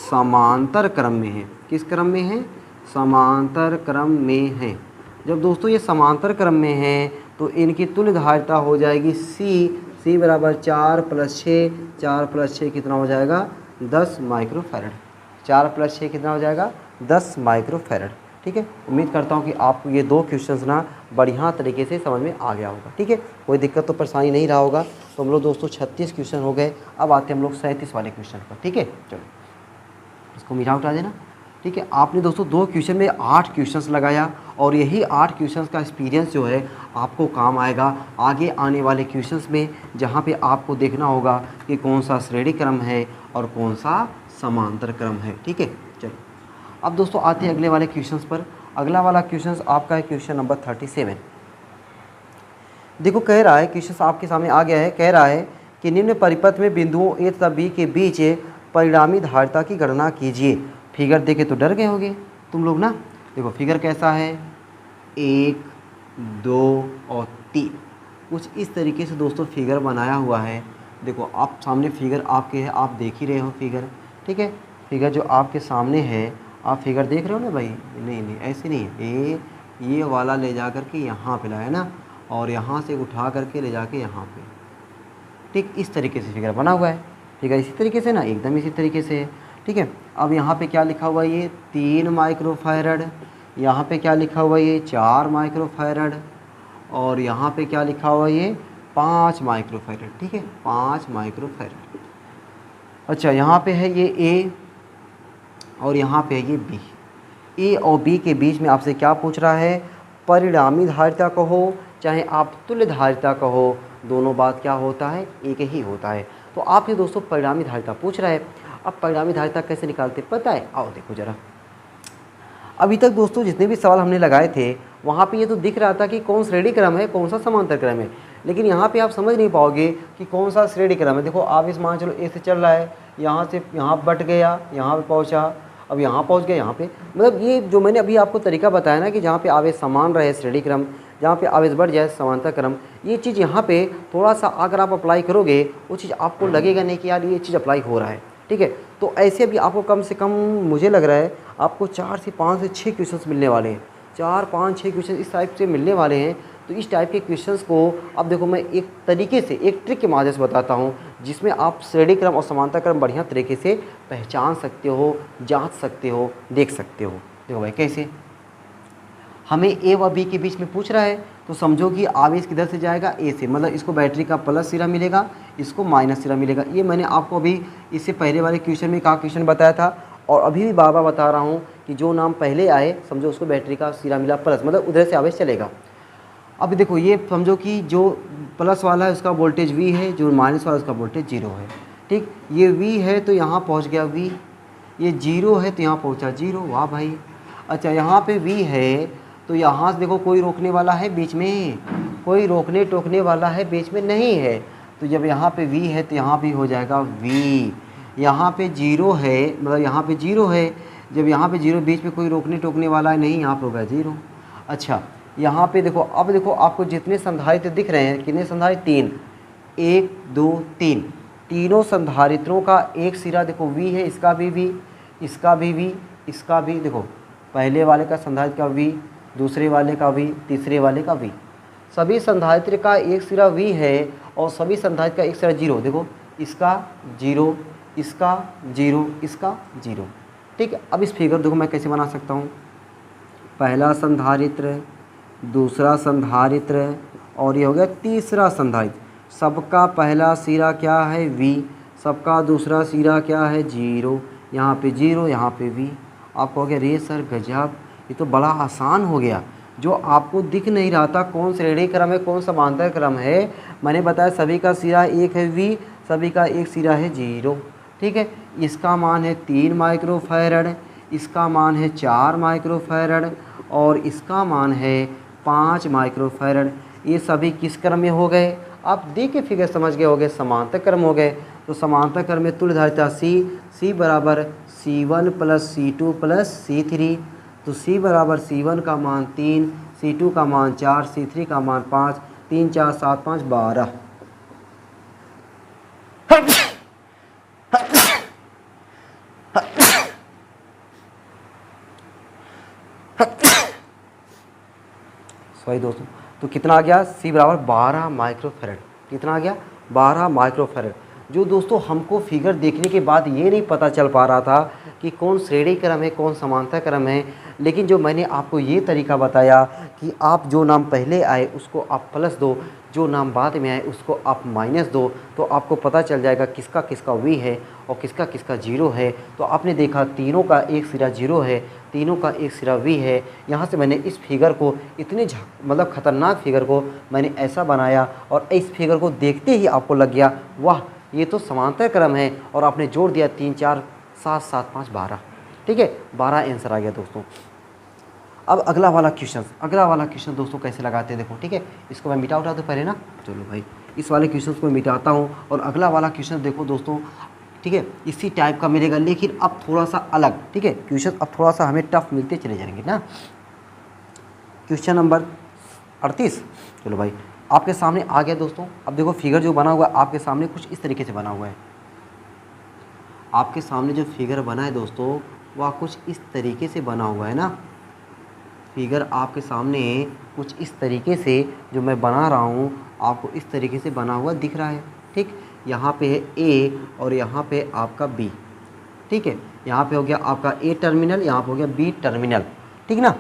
समांतर क्रम में है। किस क्रम में है, समांतर क्रम में है। जब दोस्तों ये समांतर क्रम में है तो इनकी तुल्य धारिता हो जाएगी सी बराबर 4 + 6, 4 + 6 कितना हो जाएगा 10 माइक्रोफैरड। 4 + 6 कितना हो जाएगा 10 माइक्रोफैरड। ठीक है, उम्मीद करता हूँ कि आपको ये 2 क्वेश्चंस ना बढ़िया तरीके से समझ में आ गया होगा। ठीक है, कोई दिक्कत तो परेशानी नहीं रहा होगा। तो हम लोग दोस्तों 36 क्वेश्चन हो गए। अब आते हैं हम लोग 37 वाले क्वेश्चन पर। ठीक है, चलो इसको मिटा उठा देना। ठीक है, आपने दोस्तों 2 क्वेश्चन में 8 क्वेश्चंस लगाया और यही 8 क्वेश्चंस का एक्सपीरियंस जो है आपको काम आएगा आगे आने वाले क्वेश्चंस में, जहाँ पे आपको देखना होगा कि कौन सा श्रेणी क्रम है और कौन सा समांतर क्रम है। ठीक है, चलो अब दोस्तों आते हैं अगले वाले क्वेश्चंस पर। अगला वाला क्वेश्चन आपका है क्वेश्चन नंबर 37। देखो कह रहा है, क्वेश्चन आपके सामने आ गया है, कह रहा है कि निम्न परिपथ में बिंदुओं ए तथा बी के बीच परिणामी धारिता की गणना कीजिए। फिगर देखे तो डर गए होगे तुम लोग ना। देखो फिगर कैसा है, 1 2 और 3, कुछ इस तरीके से दोस्तों फिगर बनाया हुआ है। देखो आप सामने फिगर आपके है, आप देख ही रहे हो फिगर। ठीक है, फिगर जो आपके सामने है, आप फिगर देख रहे हो ना भाई। नहीं ऐसे नहीं है, ये वाला ले जा कर के यहाँ पे लाया ना, और यहाँ से उठा करके ले जाके यहाँ पे। ठीक इस तरीके से फिगर बना हुआ है। फिगर इसी तरीके से ना, एकदम इसी तरीके से है। ठीक है, अब यहाँ पे क्या लिखा हुआ है, ये 3 माइक्रोफैरड, यहाँ पे क्या लिखा हुआ है, ये 4 माइक्रोफैरड, और यहाँ पे क्या लिखा हुआ है, ये 5 माइक्रोफैरड। ठीक है, 5 माइक्रोफैरड। अच्छा यहाँ पे है ये ए और यहाँ पे है ये बी। ए और बी के बीच में आपसे क्या पूछ रहा है, परिणामी धारिता कहो चाहे आप तुल्य धारिता कहो, दोनों बात क्या होता है, एक ही होता है। तो आपसे दोस्तों परिणामी धारिता पूछ रहा है। अब परिणामी धारिता कैसे निकालते पता है, आओ देखो जरा। अभी तक दोस्तों जितने भी सवाल हमने लगाए थे वहाँ पे ये तो दिख रहा था कि कौन श्रेणी क्रम है कौन सा समांतर क्रम है, लेकिन यहाँ पे आप समझ नहीं पाओगे कि कौन सा श्रेणी क्रम है। देखो आप इस मान चलो ए से चल रहा है, यहाँ से यहाँ बट गया, यहाँ पे पहुँचा, अब यहाँ पहुँच गया यहाँ पे। मतलब ये जो मैंने अभी आपको तरीका बताया ना कि जहाँ पे आवेश समान रहे श्रेणी क्रम, जहाँ पे आवेश बढ़ जाए समांतर क्रम, ये चीज़ यहाँ पे थोड़ा सा अगर आप अप्लाई करोगे वो चीज़ आपको लगेगा नहीं कि यार ये चीज़ अप्लाई हो रहा है। ठीक है, तो ऐसे भी आपको कम से कम मुझे लग रहा है आपको 4 से 5 से 6 क्वेश्चंस मिलने वाले हैं। 4 5 6 क्वेश्चन इस टाइप से मिलने वाले हैं। तो इस टाइप के क्वेश्चंस को अब देखो मैं एक तरीके से एक ट्रिक के माध्यम से बताता हूँ, जिसमें आप श्रेणी क्रम और समांतर क्रम बढ़िया तरीके से पहचान सकते हो, जाँच सकते हो, देख सकते हो। देखो भाई कैसे, हमें ए व बी के बीच में पूछ रहा है, तो समझो कि आवेश किधर से जाएगा, ए से, मतलब इसको बैटरी का प्लस सिरा मिलेगा, इसको माइनस सिरा मिलेगा। ये मैंने आपको अभी इससे पहले वाले क्वेश्चन में का क्वेश्चन बताया था, और अभी भी बार बार बता रहा हूँ कि जो नाम पहले आए समझो उसको बैटरी का सिरा मिला प्लस, मतलब उधर से आवेश चलेगा। अब देखो ये समझो कि जो प्लस वाला है उसका वोल्टेज वी है, जो माइनस वाला उसका वोल्टेज 0 है। ठीक, ये वी है तो यहाँ पहुँच गया वी, ये 0 है तो यहाँ पहुँचा 0। वाह भाई। अच्छा यहाँ पे वी है तो यहाँ से देखो कोई रोकने वाला है बीच में, कोई रोकने टोकने वाला है बीच में नहीं है। तो जब यहाँ पे v है तो यहाँ भी हो जाएगा v। यहाँ पे 0 है, मतलब यहाँ पे 0 है, जब यहाँ पे 0 बीच में कोई रोकने टोकने वाला है नहीं, यहाँ पे होगा 0। अच्छा यहाँ पे देखो, अब देखो आपको जितने संधारित्र दिख रहे हैं, कितने संधारित्र, 3, 1 2 3, तीनों संधारित्रों का एक सिरा देखो v है, इसका भी v, इसका भी v, इसका भी, देखो पहले वाले का संधारित्र का v, दूसरे वाले का v, तीसरे वाले का v। सभी संधारित्र का एक सिरा v है और सभी संधारित्र का एक सिरा 0। देखो इसका 0, इसका 0, इसका 0। ठीक है, अब इस फिगर देखो मैं कैसे बना सकता हूँ, पहला संधारित्र, दूसरा संधारित्र, और ये हो गया तीसरा संधारित्र। सबका पहला सिरा क्या है v, सबका दूसरा सिरा क्या है 0, यहाँ पे 0, यहाँ पे v। आप कहोगे रे सर गजब, ये तो बड़ा आसान हो गया। जो आपको दिख नहीं रहा था कौन श्रेणी क्रम है कौन समांतर क्रम है, मैंने बताया सभी का सिरा 1 है v, सभी का एक सिरा है 0। ठीक है, इसका मान है 3 माइक्रोफैरड, इसका मान है 4 माइक्रोफैरड और इसका मान है 5 माइक्रोफैरड। ये सभी किस क्रम में हो गए? आप देख के फिगर समझ गए होंगे, समांतर क्रम हो गए। तो समांतर क्रम में तुल्य धारिता C बराबर C1 plus C2 plus C3। तो C बराबर C1 का मान 3, C2 का मान 4, C3 का मान 5, 3 4 7 5 12। सॉरी दोस्तों, तो कितना आ गया? C बराबर 12 माइक्रोफैरड। कितना आ गया? 12 माइक्रोफैरड। जो दोस्तों हमको फिगर देखने के बाद ये नहीं पता चल पा रहा था कि कौन श्रेणी क्रम है, कौन समांतर क्रम है, लेकिन जो मैंने आपको ये तरीका बताया कि आप जो नाम पहले आए उसको आप प्लस दो, जो नाम बाद में आए उसको आप माइनस दो, तो आपको पता चल जाएगा किसका किसका वी है और किसका किसका जीरो है। तो आपने देखा तीनों का एक सिरा जीरो है, तीनों का एक सिरा वी है। यहाँ से मैंने इस फिगर को इतने मतलब ख़तरनाक फिगर को मैंने ऐसा बनाया और इस फिगर को देखते ही आपको लग गया वाह ये तो समांतर क्रम है, और आपने जोड़ दिया 3 4 7 7 5 12। ठीक है, 12 आंसर आ गया दोस्तों। अब अगला वाला क्वेश्चन दोस्तों कैसे लगाते हैं देखो। ठीक है, इसको मैं मिटा उठा दूँ पहले ना। चलो भाई, इस वाले क्वेश्चन को मिटाता हूँ और अगला वाला क्वेश्चन देखो दोस्तों। ठीक है, इसी टाइप का मिलेगा लेकिन अब थोड़ा सा अलग। ठीक है, क्वेश्चन अब थोड़ा सा हमें टफ मिलते चले जाएंगे ना। Question number 38। चलो भाई, आपके सामने आ गया दोस्तों। अब देखो फिगर जो बना हुआ है आपके सामने कुछ इस तरीके से बना हुआ है। आपके सामने जो फिगर बना है दोस्तों वह कुछ इस तरीके से बना हुआ है ना। फिगर आपके सामने कुछ इस तरीके से जो मैं बना रहा हूँ आपको इस तरीके से बना हुआ दिख रहा है। ठीक, यहाँ पे है A और यहाँ पे आपका B। ठीक है, यहाँ पे हो गया आपका A टर्मिनल, यहाँ पे हो गया B टर्मिनल। ठीक ना।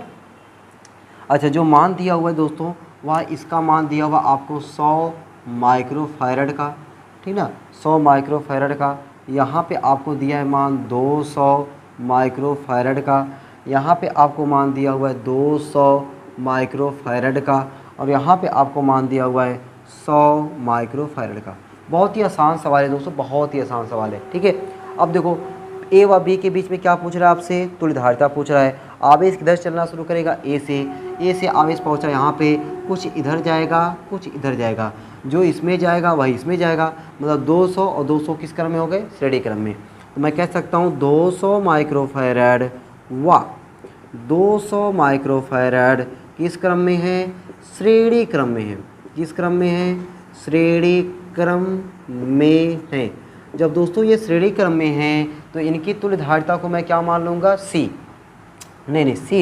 अच्छा, जो मान दिया हुआ है दोस्तों वह इसका मान दिया हुआ आपको 100 माइक्रोफैरड का। ठीक ना, 100 माइक्रोफैरड का। यहाँ पे आपको दिया है मान 200 माइक्रोफैरड का। यहाँ पे आपको मान दिया हुआ है 200 माइक्रोफैरड का और यहाँ पे आपको मान दिया हुआ है 100 माइक्रोफैरड का। बहुत ही आसान सवाल है दोस्तों, बहुत ही आसान सवाल है। ठीक है, अब देखो ए व बी के बीच में क्या पूछ रहा है आपसे? तुल्य धारिता पूछ रहा है। आवेश किधर चलना शुरू करेगा? ए से आवेश पहुंचा यहाँ पे, कुछ इधर जाएगा कुछ इधर जाएगा, जो इसमें जाएगा वही इसमें जाएगा। मतलब 200 और 200 किस क्रम में हो गए? श्रेणी क्रम में। तो मैं कह सकता हूँ 200 माइक्रोफैरड व 200 माइक्रोफैरड किस क्रम में है? श्रेणी क्रम में है। किस क्रम में है? श्रेणी क्रम में है। जब दोस्तों ये श्रेणी क्रम में है तो इनकी तुल्य धारिता को मैं क्या मान लूँगा? सी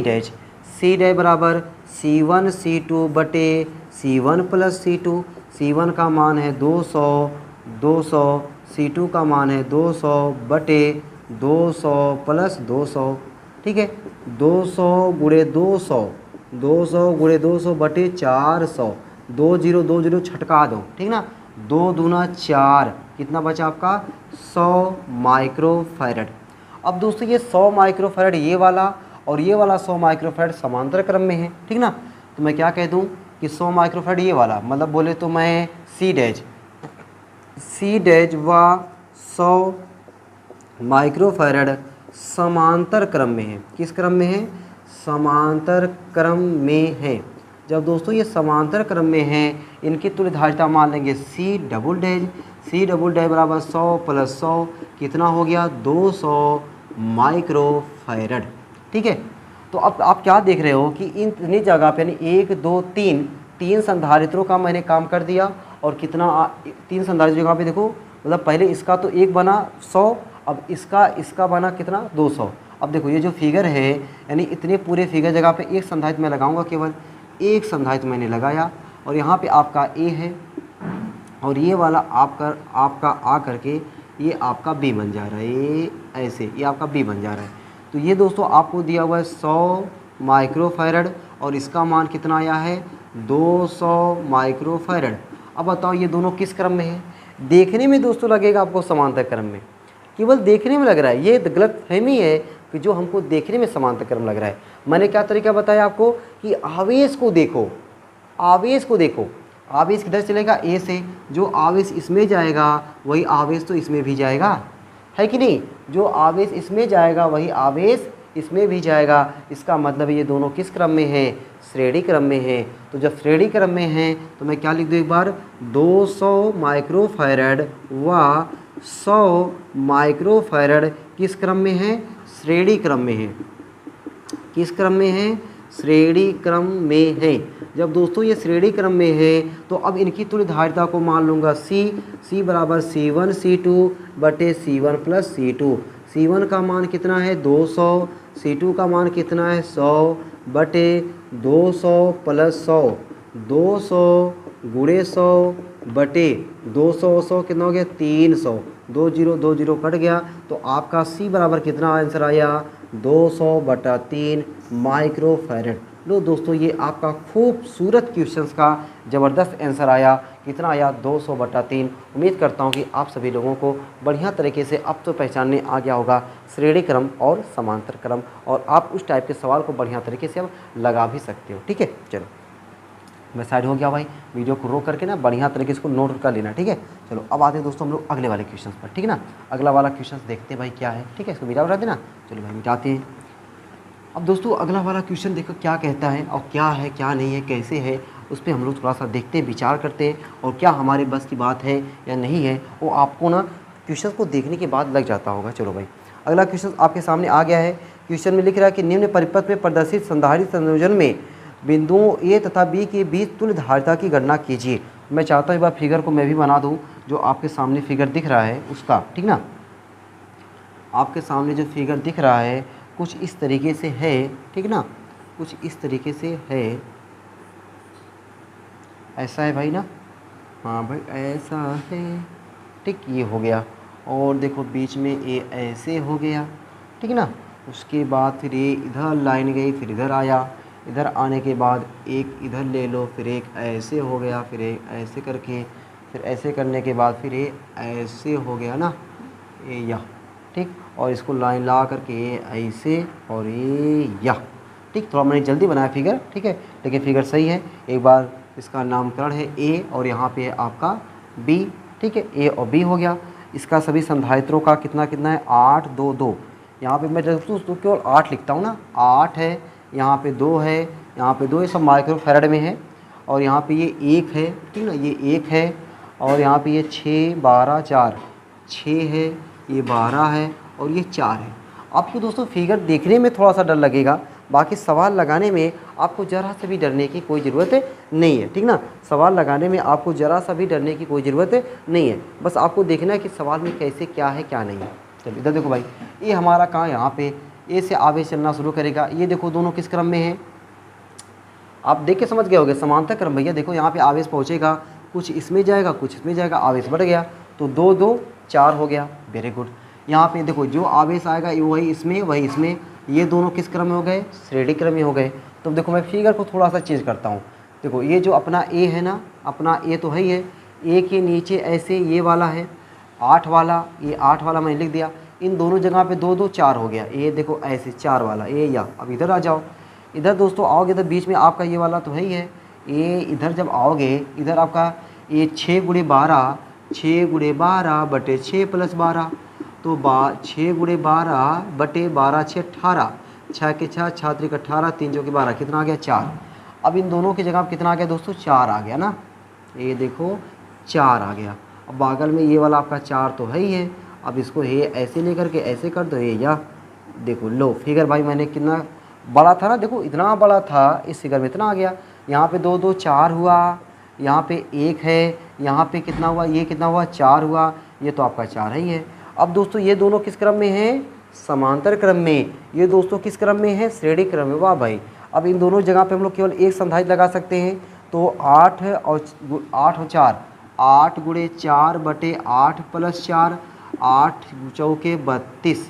डैश बराबर C1 C2 बटे C1 प्लस C2। C1 का मान है 200, C2 का मान है 200 बटे 200 प्लस 200। ठीक है, 200 गुणे 200 बटे 400। 2 0 छटका दो। ठीक ना, 2 दूना 4, कितना बचा आपका? 100 माइक्रोफैरड। अब दोस्तों ये 100 माइक्रोफैरड ये वाला और ये वाला 100 माइक्रोफैरड समांतर क्रम में है। ठीक ना, तो मैं क्या कह दूं कि 100 माइक्रोफैरड ये वाला, मतलब बोले तो मैं C डैश व 100 माइक्रोफैरड समांतर क्रम में है। किस क्रम में है? समांतर क्रम में है। जब दोस्तों ये समांतर क्रम में है इनकी तुल्य धारिता मान लेंगे C डबल डैश बराबर 100 प्लस 100, कितना हो गया? 200 माइक्रोफैरड। ठीक है, तो अब आप क्या देख रहे हो कि इतनी जगह पे यानी 1 2 3 संधारित्रों का मैंने काम कर दिया। और कितना 3 संधारित्र जगह पे देखो, मतलब पहले इसका तो एक बना 100, अब इसका बना कितना? 200। अब देखो ये जो फिगर है यानी इतने पूरे फिगर जगह पे एक संधारित्र मैं लगाऊंगा, केवल एक संधारित्र मैंने लगाया और यहाँ पे आपका A है और ये वाला आपका आ करके ये आपका B बन जा रहा है। ये ऐसे ये आपका B बन जा रहा है। तो ये दोस्तों आपको दिया हुआ है 100 माइक्रोफैरड और इसका मान कितना आया है? 200 माइक्रोफैरड। अब बताओ ये दोनों किस क्रम में है? देखने में दोस्तों लगेगा आपको समांतर क्रम में, केवल देखने में लग रहा है। ये गलतफहमी है कि जो हमको देखने में समांतर क्रम लग रहा है। मैंने क्या तरीका बताया आपको कि आवेश को देखो, आवेश किधर चलेगा? ए से। जो आवेश इसमें जाएगा वही आवेश तो इसमें भी जाएगा, है कि नहीं? जो आवेश इसमें जाएगा वही आवेश इसमें भी जाएगा। इसका मतलब ये दोनों किस क्रम में है? श्रेणी क्रम में है। तो जब श्रेणी क्रम में है तो मैं क्या लिख दूँ एक बार, 200 माइक्रोफैरड व 100 माइक्रोफैरड किस क्रम में है? श्रेणी क्रम में है। किस क्रम में है? श्रेणी क्रम में है। जब दोस्तों ये श्रेणी क्रम में है तो अब इनकी तुल्य धारिता को मान लूँगा C बराबर C1 C2 बटे C1 प्लस C2। C1 का मान कितना है? 200। C2 का मान कितना है? 100 बटे 200 प्लस 100। 200 गुणे 100 बटे 200 100 कितना हो गया? 300। 2 0 कट गया तो आपका C बराबर कितना आंसर आया? 200 बटा 3 माइक्रोफैरड। लो दोस्तों, ये आपका खूबसूरत क्वेश्चंस का ज़बरदस्त आंसर आया। कितना आया? 200 बटा 3। उम्मीद करता हूँ कि आप सभी लोगों को बढ़िया तरीके से अब तो पहचानने आ गया होगा श्रेणी क्रम और समांतर क्रम, और आप उस टाइप के सवाल को बढ़िया तरीके से अब लगा भी सकते हो। ठीक है, चलो मैं साइड हो गया भाई। वीडियो को रोक करके ना बढ़िया तरीके से इसको नोट कर लेना। ठीक है, चलो अब आते हैं दोस्तों हम लोग अगले वाले क्वेश्चन पर। ठीक है ना, अगला वाला क्वेश्चन देखते हैं भाई क्या है। ठीक है, इसको मिटा देना। चलो भाई मिटाते हैं। अब दोस्तों अगला वाला क्वेश्चन देखो क्या कहता है और क्या है क्या नहीं है कैसे है, उस पर हम लोग थोड़ा सा देखते हैं, विचार करते हैं, और क्या हमारे बस की बात है या नहीं है वो आपको ना क्वेश्चन को देखने के बाद लग जाता होगा। चलो भाई अगला क्वेश्चन आपके सामने आ गया है। क्वेश्चन में लिख रहा है कि निम्न परिपथ में प्रदर्शित संधारित्र संयोजन में बिंदुओं ए तथा बी के बीच तुल्य धारिता की गणना कीजिए। मैं चाहता हूँ एक बार फिगर को मैं भी बना दूँ, जो आपके सामने फिगर दिख रहा है उसका। ठीक ना, आपके सामने जो फिगर दिख रहा है कुछ इस तरीके से है। ठीक ना, कुछ इस तरीके से है। ऐसा है भाई ना? हाँ भाई ऐसा है। ठीक, ये हो गया। और देखो बीच में ये ऐसे हो गया। ठीक ना, उसके बाद फिर ये इधर लाइन गई, फिर इधर आया, इधर आने के बाद एक इधर ले लो, फिर एक ऐसे हो गया, फिर एक ऐसे करके, फिर ऐसे करने के बाद फिर ये ऐसे हो गया ना, ये या। ठीक, और इसको लाइन ला करके ये ऐसे और ये या। ठीक, थोड़ा मैंने जल्दी बनाया फिगर। ठीक है, लेकिन फिगर सही है। एक बार इसका नामकरण है ए और यहाँ पे है आपका बी। ठीक है, ए और बी हो गया। इसका सभी संधारित्रों का कितना कितना है? 8 2 2। यहाँ पे मैं दोस्तों केवल 8 लिखता हूँ ना, 8 है, यहाँ पे 2 है, यहाँ पे 2, ये सब माइक्रोफैरड में है। और यहाँ पे ये 1 है। ठीक ना, ये 1 है, और यहाँ पे ये 6 12 4, 6 है, ये 12 है, और ये 4 है। आपको दोस्तों फिगर देखने में थोड़ा सा डर लगेगा, बाकी सवाल लगाने में आपको ज़रा सा भी डरने की कोई ज़रूरत नहीं है। ठीक ना, सवाल लगाने में आपको ज़रा सा भी डरने की कोई ज़रूरत नहीं है। बस आपको देखना है कि सवाल में कैसे क्या है क्या नहीं है। चलो इधर देखो भाई, ये हमारा कहाँ, यहाँ पे ए से आवेश चलना शुरू करेगा। ये देखो दोनों किस क्रम में है, आप देख के समझ गए होगे, समांतर क्रम भैया। देखो यहाँ पे आवेश पहुँचेगा, कुछ इसमें जाएगा कुछ इसमें जाएगा, आवेश बढ़ गया तो 2 2 4 हो गया। Very good. यहाँ पे देखो जो आवेश आएगा वही इसमें वही इसमें, ये दोनों किस क्रम में हो गए? श्रेणी क्रम में हो गए। तो देखो मैं फिगर को थोड़ा सा चेंज करता हूँ। देखो ये जो अपना ए है ना, अपना ए तो है ही है, ए के नीचे ऐसे ये वाला है 8 वाला, ये 8 वाला मैंने लिख दिया। इन दोनों जगह पे 2 2 4 हो गया। ये देखो ऐसे 4 वाला ए या। अब इधर आ जाओ, इधर दोस्तों आओगे तो बीच में आपका ये वाला तो है ही है। ये इधर जब आओगे, इधर आपका ये 6 गुणे 12, 6 गुणे 12 बटे 6 प्लस 12, तो 6 गुणे 12 बटे 12 6 18, 6 के 6 6 3 18, 3 जो कि 12, कितना आ गया? 4। अब इन दोनों की जगह कितना आ गया दोस्तों? 4 आ गया ना, ये देखो 4 आ गया। अब बगल में ये वाला आपका 4 तो है ही है। अब इसको ये ऐसे लेकर के ऐसे कर दो, ये या। देखो लो फिगर भाई मैंने कितना बड़ा था ना, देखो इतना बड़ा था, इस फिगर में इतना आ गया। यहाँ पे 2 2 4 हुआ, यहाँ पे 1 है, यहाँ पे कितना हुआ? ये कितना हुआ? 4 हुआ। ये तो आपका 4 ही है। अब दोस्तों ये दोनों किस क्रम में हैं? समांतर क्रम में। ये दोस्तों किस क्रम में है? श्रेणी क्रम में। वाह भाई। अब इन दोनों जगह पे हम लोग केवल एक संधारित्र लगा सकते हैं, तो 8 और 4, 8 गुणे 4 बटे 8 प्लस 4, 8 चौके 32,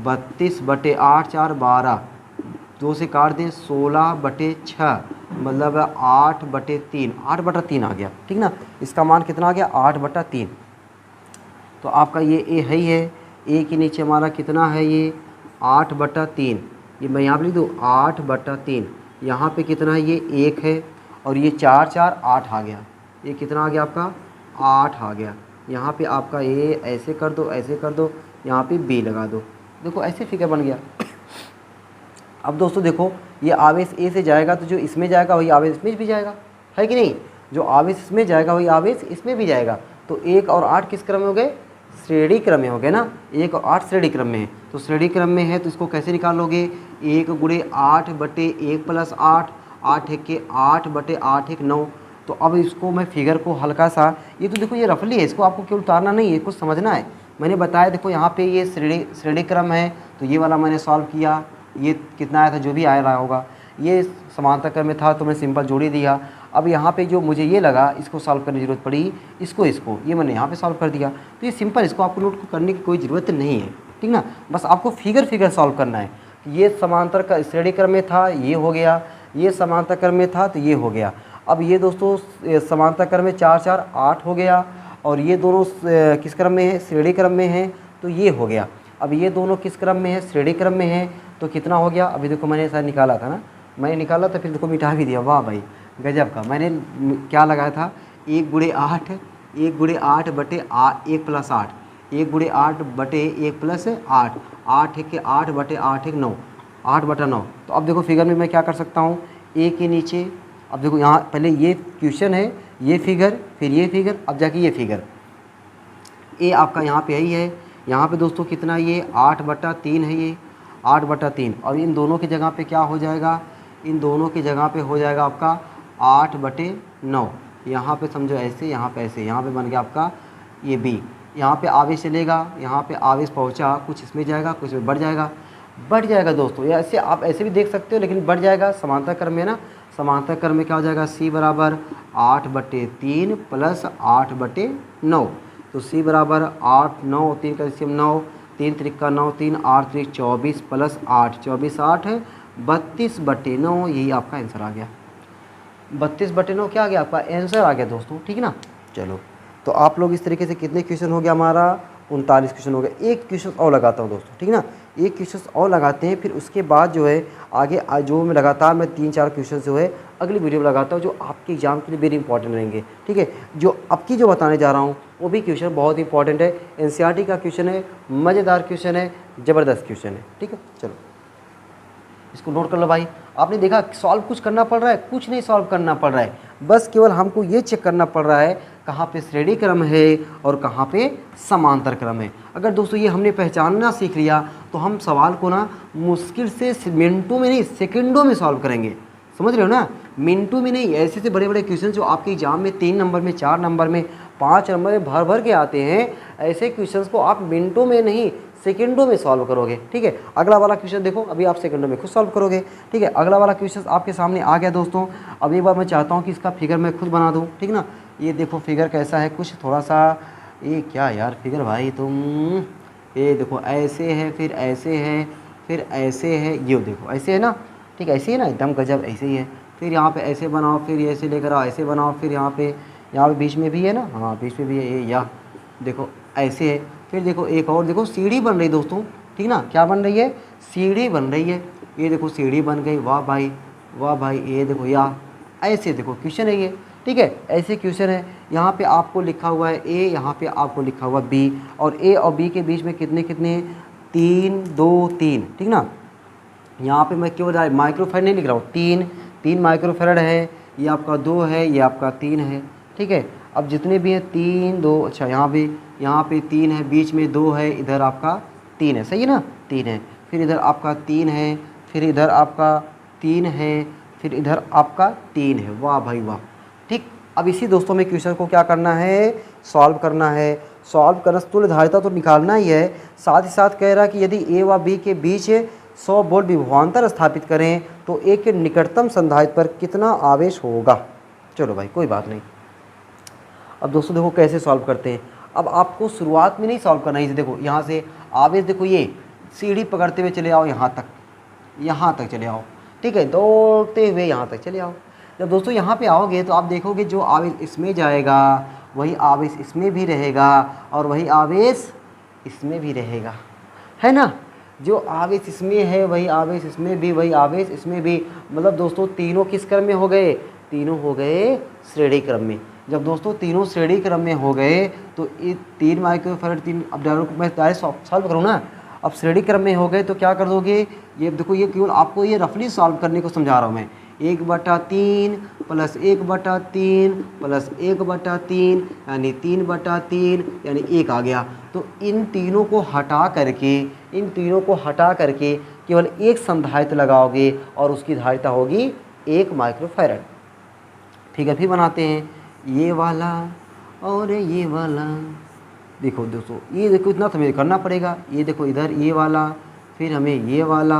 32 बटे 8 4 12, 2 से काट दें 16 बटे 6, मतलब 8 बटे 3, 8 बटा 3 आ गया। ठीक ना, इसका मान कितना आ गया? 8 बटा 3। तो आपका ये ए है ही है, ए के नीचे हमारा कितना है? ये 8 बटा 3। ये मैं यहाँ पर लिख दूँ 8 बटा 3। यहाँ पे कितना है? ये 1 है, और ये 4 4 8 आ गया। ये कितना आ गया आपका? 8 आ गया। यहाँ पे आपका ये ऐसे कर दो ऐसे कर दो, यहाँ पे बी लगा दो। देखो ऐसे फिगर बन गया। अब दोस्तों देखो, ये आवेश ए से जाएगा तो जो इसमें जाएगा वही आवेश इसमें भी जाएगा, है कि नहीं? जो आवेश इसमें जाएगा वही आवेश इसमें भी जाएगा। तो 1 और 8 किस क्रम में हो गए? श्रेणी क्रम में हो गए ना। 1 और 8 श्रेणी क्रम में है, तो श्रेणी क्रम में है तो इसको कैसे निकालोगे? 1 गुणे 8 बटे 1 प्लस 8, 8 एक के 8 बटे 8 एक 9। तो अब इसको मैं फिगर को हल्का सा, ये तो देखो ये रफली है, इसको आपको केवल उतारना नहीं है, कुछ समझना है। मैंने बताया देखो यहाँ पे ये श्रेणी क्रम है, तो ये वाला मैंने सॉल्व किया, ये कितना आया था जो भी आ रहा होगा, ये समांतर क्रम में था तो मैं सिंपल जोड़ ही दिया। अब यहाँ पे जो मुझे ये लगा इसको सॉल्व करने की ज़रूरत पड़ी, इसको ये मैंने यहाँ पे सॉल्व कर दिया। तो ये सिंपल, इसको आपको नोट करने की कोई ज़रूरत नहीं है, ठीक ना। बस आपको फिगर सॉल्व करना है। ये समांतर का श्रेणी क्रम में था, ये हो गया, ये समांतर क्रम में था तो ये हो गया। अब ये दोस्तों समांतर क्रम में 4 4 8 हो गया, और ये दोनों किस क्रम में है? श्रेणी क्रम में है, तो ये हो गया। अब ये दोनों किस क्रम में है? श्रेणी क्रम में है, तो कितना हो गया? अभी देखो मैंने ऐसा निकाला था ना, मैंने निकाला था फिर देखो मिटा भी दिया। वाह भाई गजब का। मैंने क्या लगाया था? 1 गुणे 8, 1 गुणे 8 बटे 1 प्लस 8, 1 गुणे 8 बटे 1 प्लस 8, 8 एक के 8 बटे 8 एक 9, 8 बटा 9। तो अब देखो फिगर में मैं क्या कर सकता हूँ? ए के नीचे, अब देखो यहाँ पहले ये क्वेश्चन है, ये फिगर, फिर ये फिगर, अब जाके ये फिगर। ए आपका यहाँ पे यही है, यहाँ पे दोस्तों कितना? ये 8 बटा 3 है, ये 8 बटा 3, और इन दोनों की जगह पे क्या हो जाएगा? इन दोनों की जगह पे हो जाएगा आपका 8 बटे 9। यहाँ पे समझो ऐसे, यहाँ पे ऐसे, यहाँ पे बन गया आपका ये बी। यहाँ पे आवेश चलेगा, यहाँ पे आवेश पहुँचा, कुछ इसमें जाएगा, कुछ इसमें बढ़ जाएगा दोस्तों। या ऐसे आप ऐसे भी देख सकते हो, लेकिन बढ़ जाएगा समांतर क्रम में ना। समांतर क्रम में क्या हो जाएगा? सी बराबर 8 बटे 3 प्लस 8 बटे 9। तो सी बराबर 8 9 3 का LCM 9, 3 त्रिका 9, 3 8 3 24 प्लस 8, 24 8 है 32 बटे 9। यही आपका आंसर आ गया। 32 बटे 9 क्या आ गया? आपका आंसर आ गया दोस्तों, ठीक है ना। चलो, तो आप लोग इस तरीके से कितने क्वेश्चन हो गया हमारा? 39 क्वेश्चन हो गया। एक क्वेश्चन और लगाता हूँ दोस्तों, ठीक है ना। एक क्वेश्चन और लगाते हैं, फिर उसके बाद जो है आगे जो मैं लगातार मैं 3-4 क्वेश्चन जो है अगली वीडियो में लगाता हूँ, जो आपके एग्जाम के लिए वेरी इंपॉर्टेंट रहेंगे, ठीक है। जो अब की जो बताने जा रहा हूँ वो भी क्वेश्चन बहुत इंपॉर्टेंट है, NCERT का क्वेश्चन है, मज़ेदार क्वेश्चन है, ज़बरदस्त क्वेश्चन है, ठीक है। चलो इसको नोट कर लो भाई। आपने देखा सॉल्व कुछ करना पड़ रहा है? कुछ नहीं सॉल्व करना पड़ रहा है, बस केवल हमको ये चेक करना पड़ रहा है कहाँ पे श्रेणी क्रम है और कहाँ पे समांतर क्रम है। अगर दोस्तों ये हमने पहचानना सीख लिया तो हम सवाल को ना मुश्किल से मिनटों में नहीं सेकंडों में सॉल्व करेंगे। समझ रहे हो ना? मिनटों में नहीं, ऐसे से बड़े बड़े क्वेश्चन जो आपके एग्जाम में 3 नंबर में, 4 नंबर में, 5 नंबर में भर के आते हैं, ऐसे क्वेश्चंस को आप मिनटों में नहीं सेकंडों में सॉल्व करोगे, ठीक है। अगला वाला क्वेश्चन देखो, अभी आप सेकंडों में खुद सॉल्व करोगे, ठीक है। अगला वाला क्वेश्चन आपके सामने आ गया दोस्तों। अब एक बार मैं चाहता हूँ कि इसका फिगर मैं खुद बना दूँ, ठीक ना। ये देखो फिगर कैसा है, कुछ थोड़ा सा, ये क्या यार फिगर भाई तुम, ये देखो ऐसे है, फिर ऐसे है, फिर ऐसे है, ये देखो ऐसे है ना, ठीक, ऐसे है ना, एकदम गजब ऐसे ही है। फिर यहाँ पे ऐसे बनाओ, फिर ऐसे लेकर आओ, ऐसे बनाओ, फिर यहाँ पे बीच में भी है ना, हाँ बीच में भी है ये, या देखो ऐसे है। फिर देखो एक और देखो सीढ़ी बन रही दोस्तों, ठीक ना। क्या बन रही है? सीढ़ी बन रही है। ये देखो सीढ़ी बन गई, वाह भाई वाह भाई। ये देखो या ऐसे देखो क्वेश्चन है ये, ठीक है, ऐसे क्वेश्चन है। यहाँ पे आपको लिखा हुआ है ए, यहाँ पे आपको लिखा हुआ बी, और ए और बी के बीच में कितने 3 2 3, ठीक ना। यहाँ पे मैं केवल माइक्रोफैरड नहीं लिख रहा हूँ, 3 माइक्रोफैरड है, ये आपका 2 है, ये आपका 3 है, ठीक है। अब जितने भी हैं 3 2, अच्छा यहाँ पे 3 है, बीच में 2 है, इधर आपका 3 है, सही है ना, 3 है। फिर इधर आपका 3 है, फिर इधर आपका 3 है, फिर इधर आपका 3 है, वाह भाई वाह, ठीक। अब इसी दोस्तों में क्वेश्चन को क्या करना है? सॉल्व करना है। सॉल्व करना तुल्यधारिता तो निकालना ही है, साथ ही साथ कह रहा है कि यदि ए व बी के बीच 100 वोल्ट विभवांतर स्थापित करें तो ए के निकटतम संधारित्र पर कितना आवेश होगा। चलो भाई कोई बात नहीं। अब दोस्तों देखो कैसे सॉल्व करते हैं। अब आपको शुरुआत में नहीं सॉल्व करना है, देखो यहाँ से आवेश, देखो ये सीढ़ी पकड़ते हुए चले आओ यहाँ तक चले आओ, ठीक है, दौड़ते हुए यहाँ तक चले आओ। जब दोस्तों यहाँ पे आओगे तो आप देखोगे जो आवेश इसमें जाएगा वही आवेश इसमें भी रहेगा, और वही आवेश इसमें भी रहेगा, है ना। जो आवेश इसमें है वही आवेश इसमें भी, वही आवेश इसमें भी। मतलब दोस्तों तीनों किस क्रम में हो गए? तीनों हो गए श्रेणी क्रम में। जब दोस्तों तीनों श्रेणी क्रम में हो गए तो ये 3 माइक्रोफैरड 3, अब मैं डायरेक्ट सॉल्व करूँ ना, अब श्रेणी क्रम में हो गए तो क्या कर दोगे, ये देखो ये केवल आपको ये रफली सॉल्व करने को समझा रहा हूँ मैं। 1/3 प्लस 1/3 प्लस 1/3 यानी 3/3 यानी 1 आ गया। तो इन तीनों को हटा करके केवल एक संधारित्र लगाओगे और उसकी धारिता होगी 1 माइक्रोफैरड। ठीक है, फिर बनाते हैं ये वाला और ये वाला। देखो दोस्तों, ये देखो इतना तो हमें करना पड़ेगा। ये देखो इधर ये वाला, फिर हमें ये वाला,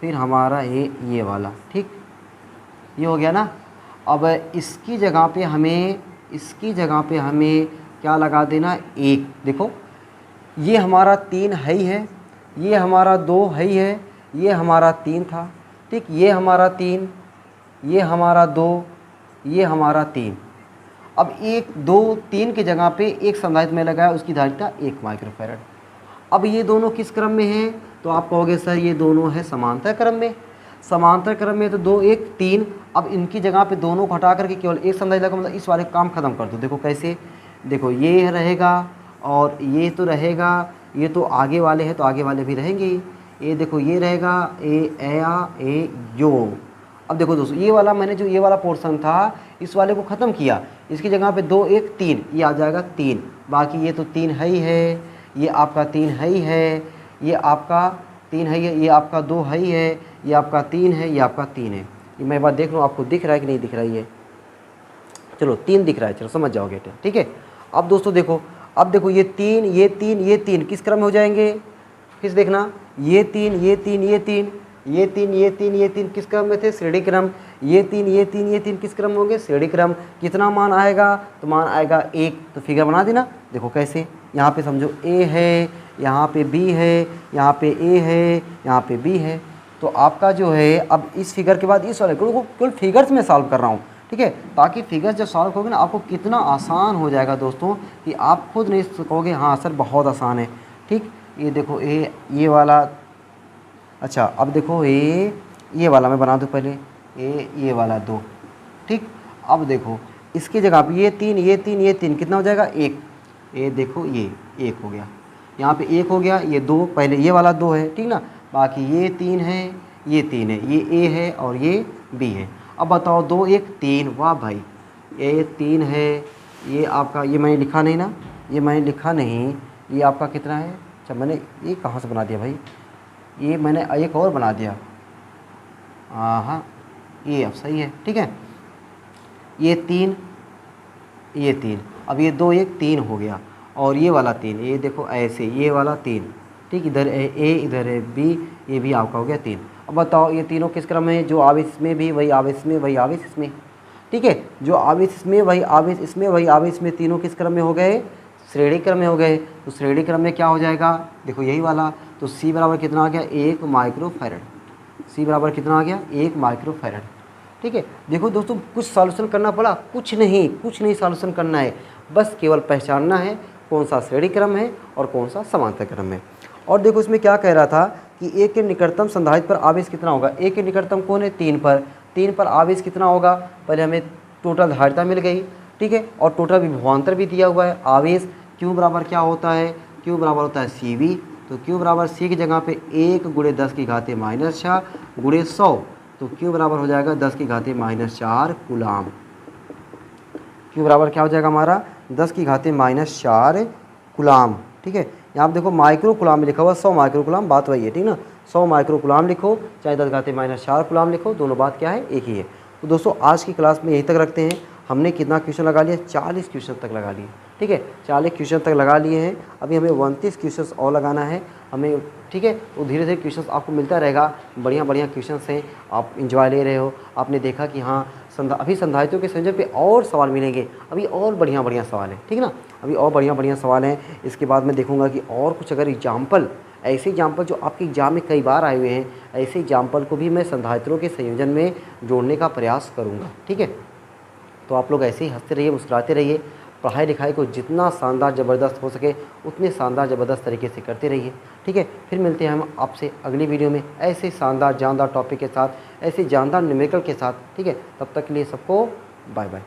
फिर हमारा ये वाला। ठीक, ये हो गया ना। अब इसकी जगह पे हमें क्या लगा देना, 1। देखो ये हमारा 3 है ही है, ये हमारा 2 है ही है, ये हमारा 3 था। ठीक, ये हमारा 3, ये हमारा 2, ये हमारा 3। अब 1 2 3 की जगह पे एक संधारित्र में लगाया, उसकी धारिता 1 माइक्रोफैरड। अब ये दोनों किस क्रम में हैं, तो आप कहोगे सर ये दोनों है समांतर क्रम में। समांतर क्रम में तो 2 1 3। अब इनकी जगह पे दोनों को हटा करके केवल एक संधारित्र लगा, मतलब इस वाले काम खत्म कर दो। देखो कैसे, देखो ये रहेगा और ये तो रहेगा, ये तो आगे वाले हैं तो आगे वाले भी रहेंगे। ये देखो ये रहेगा ए यो। अब देखो दोस्तों, ये वाला मैंने जो ये वाला पोर्शन था इस वाले को ख़त्म किया, इसकी जगह पे 2 1 3 ये आ जाएगा 3। बाकी ये तो 3 है ही है, ये आपका 3 है ही है, ये आपका 3 है ही है, ये आपका 2 है ही है, ये आपका 3 है, ये आपका 3 है। ये मैं बात देख रहा हूँ आपको दिख रहा है कि नहीं दिख रहा है, ये चलो 3 दिख रहा है, चलो समझ जाओगे। ठीक है, अब दोस्तों देखो, अब देखो ये 3 ये 3 ये 3 किस क्रम में हो जाएंगे, फिर से देखना, ये 3 ये 3 ये 3 ये 3 ये 3 ये 3 किस क्रम में थे, श्रेणी क्रम। ये 3 ये 3 ये 3 किस क्रम में होंगे, श्रेणी क्रम। कितना मान आएगा, तो मान आएगा 1। तो फिगर बना देना। देखो कैसे, यहाँ पे समझो A है, यहाँ पे B है, यहाँ पे A है, यहाँ पे B है। तो आपका जो है, अब इस फिगर के बाद इस वाले को केवल फिगर्स में सॉल्व कर रहा हूँ। ठीक है, ताकि फिगर्स जब सॉल्व करोगे ना आपको कितना आसान हो जाएगा दोस्तों कि आप खुद नहीं कहोगे हाँ सर बहुत आसान है। ठीक, ये देखो ये वाला, अच्छा अब देखो ये वाला मैं बना दूँ पहले, ये वाला 2। ठीक, अब देखो इसकी जगह पे ये 3 ये 3 ये 3 कितना हो जाएगा, 1। ये देखो ये 1 हो गया, यहाँ पे 1 हो गया, ये 2, पहले ये वाला 2 है। ठीक ना, बाकी ये 3 है, ये 3 है, ये A है और ये B है। अब बताओ 2 1 3, वाह भाई, ये 3 है, ये आपका, ये मैंने लिखा नहीं ना, ये मैंने लिखा नहीं, ये आपका कितना है। अच्छा मैंने ये कहाँ से बना दिया भाई, ये मैंने एक और बना दिया। हाँ ये अब सही है। ठीक है, ये 3 ये 3, अब ये 2 1 3 हो गया और ये वाला 3, ये देखो ऐसे ये वाला 3। ठीक, इधर है A इधर है B, ये भी आपका हो गया 3। अब बताओ ये तीनों किस क्रम में, जो आवेश इसमें भी वही आवेश इसमें वही आवेश इसमें। ठीक है, जो आवेश इसमें वही आवेश इसमें वही आवेश इसमें, तीनों किस क्रम में हो गए, श्रेणी क्रम में हो गए। तो श्रेणी क्रम में क्या हो जाएगा, देखो यही वाला। तो C बराबर कितना आ गया, 1 माइक्रोफैरड। C बराबर कितना आ गया, 1 माइक्रोफैरड। ठीक है, देखो दोस्तों कुछ सॉल्यूशन करना पड़ा, कुछ नहीं सॉल्यूशन करना है, बस केवल पहचानना है कौन सा श्रेणी क्रम है और कौन सा समांतर क्रम है। और देखो इसमें क्या कह रहा था कि A के निकटतम संधारित्र पर आवेश कितना होगा। A के निकटतम कौन है, 3 पर आवेश कितना होगा, पहले हमें टोटल धारिता मिल गई। ठीक है, और टोटल विभवांतर भी दिया हुआ है। आवेश Q बराबर क्या होता है, Q बराबर होता है CV। तो Q बराबर C की जगह पे 1 × 10⁻⁻⁶ × 100, तो Q बराबर हो जाएगा 10⁻⁻⁴ कूलाम। Q बराबर क्या हो जाएगा हमारा, 10⁻⁻⁴ कूलाम। ठीक है, यहाँ पे देखो माइक्रो कूलाम में लिखा हुआ 100 माइक्रो कूलाम, बात वही है। ठीक ना, 100 माइक्रो कूलाम लिखो चाहे 10⁻⁻⁴ कूलाम लिखो, दोनों बात क्या है, एक ही है। तो दोस्तों आज की क्लास में यहीं तक रखते हैं। हमने कितना क्वेश्चन लगा लिया, 40 क्वेश्चन तक लगा लिए। ठीक है, 40 क्वेश्चन तक लगा लिए हैं, अभी हमें 29 क्वेश्चन और लगाना है हमें। ठीक है, तो धीरे धीरे क्वेश्चन आपको मिलता रहेगा, बढ़िया क्वेश्चन हैं, आप इंजॉय ले रहे हो। आपने देखा कि हाँ अभी संधारित्रों के संयोजन पे और सवाल मिलेंगे, अभी और बढ़िया सवाल है। ठीक ना, अभी और बढ़िया सवाल हैं। इसके बाद मैं देखूंगा कि और कुछ अगर एग्जाम्पल, ऐसे एग्जाम्पल जो आपके एग्जाम में कई बार आए हुए हैं, ऐसे एग्जाम्पल को भी मैं संधारित्रों के संयोजन में जोड़ने का प्रयास करूँगा। ठीक है, तो आप लोग ऐसे ही हंसते रहिए, मुस्कुराते रहिए, पढ़ाई लिखाई को जितना शानदार ज़बरदस्त हो सके उतने शानदार ज़बरदस्त तरीके से करते रहिए। ठीक है, फिर मिलते हैं हम आपसे अगली वीडियो में ऐसे शानदार जानदार टॉपिक के साथ, ऐसे जानदार न्यूमेरिकल के साथ। ठीक है, तब तक के लिए सबको बाय बाय।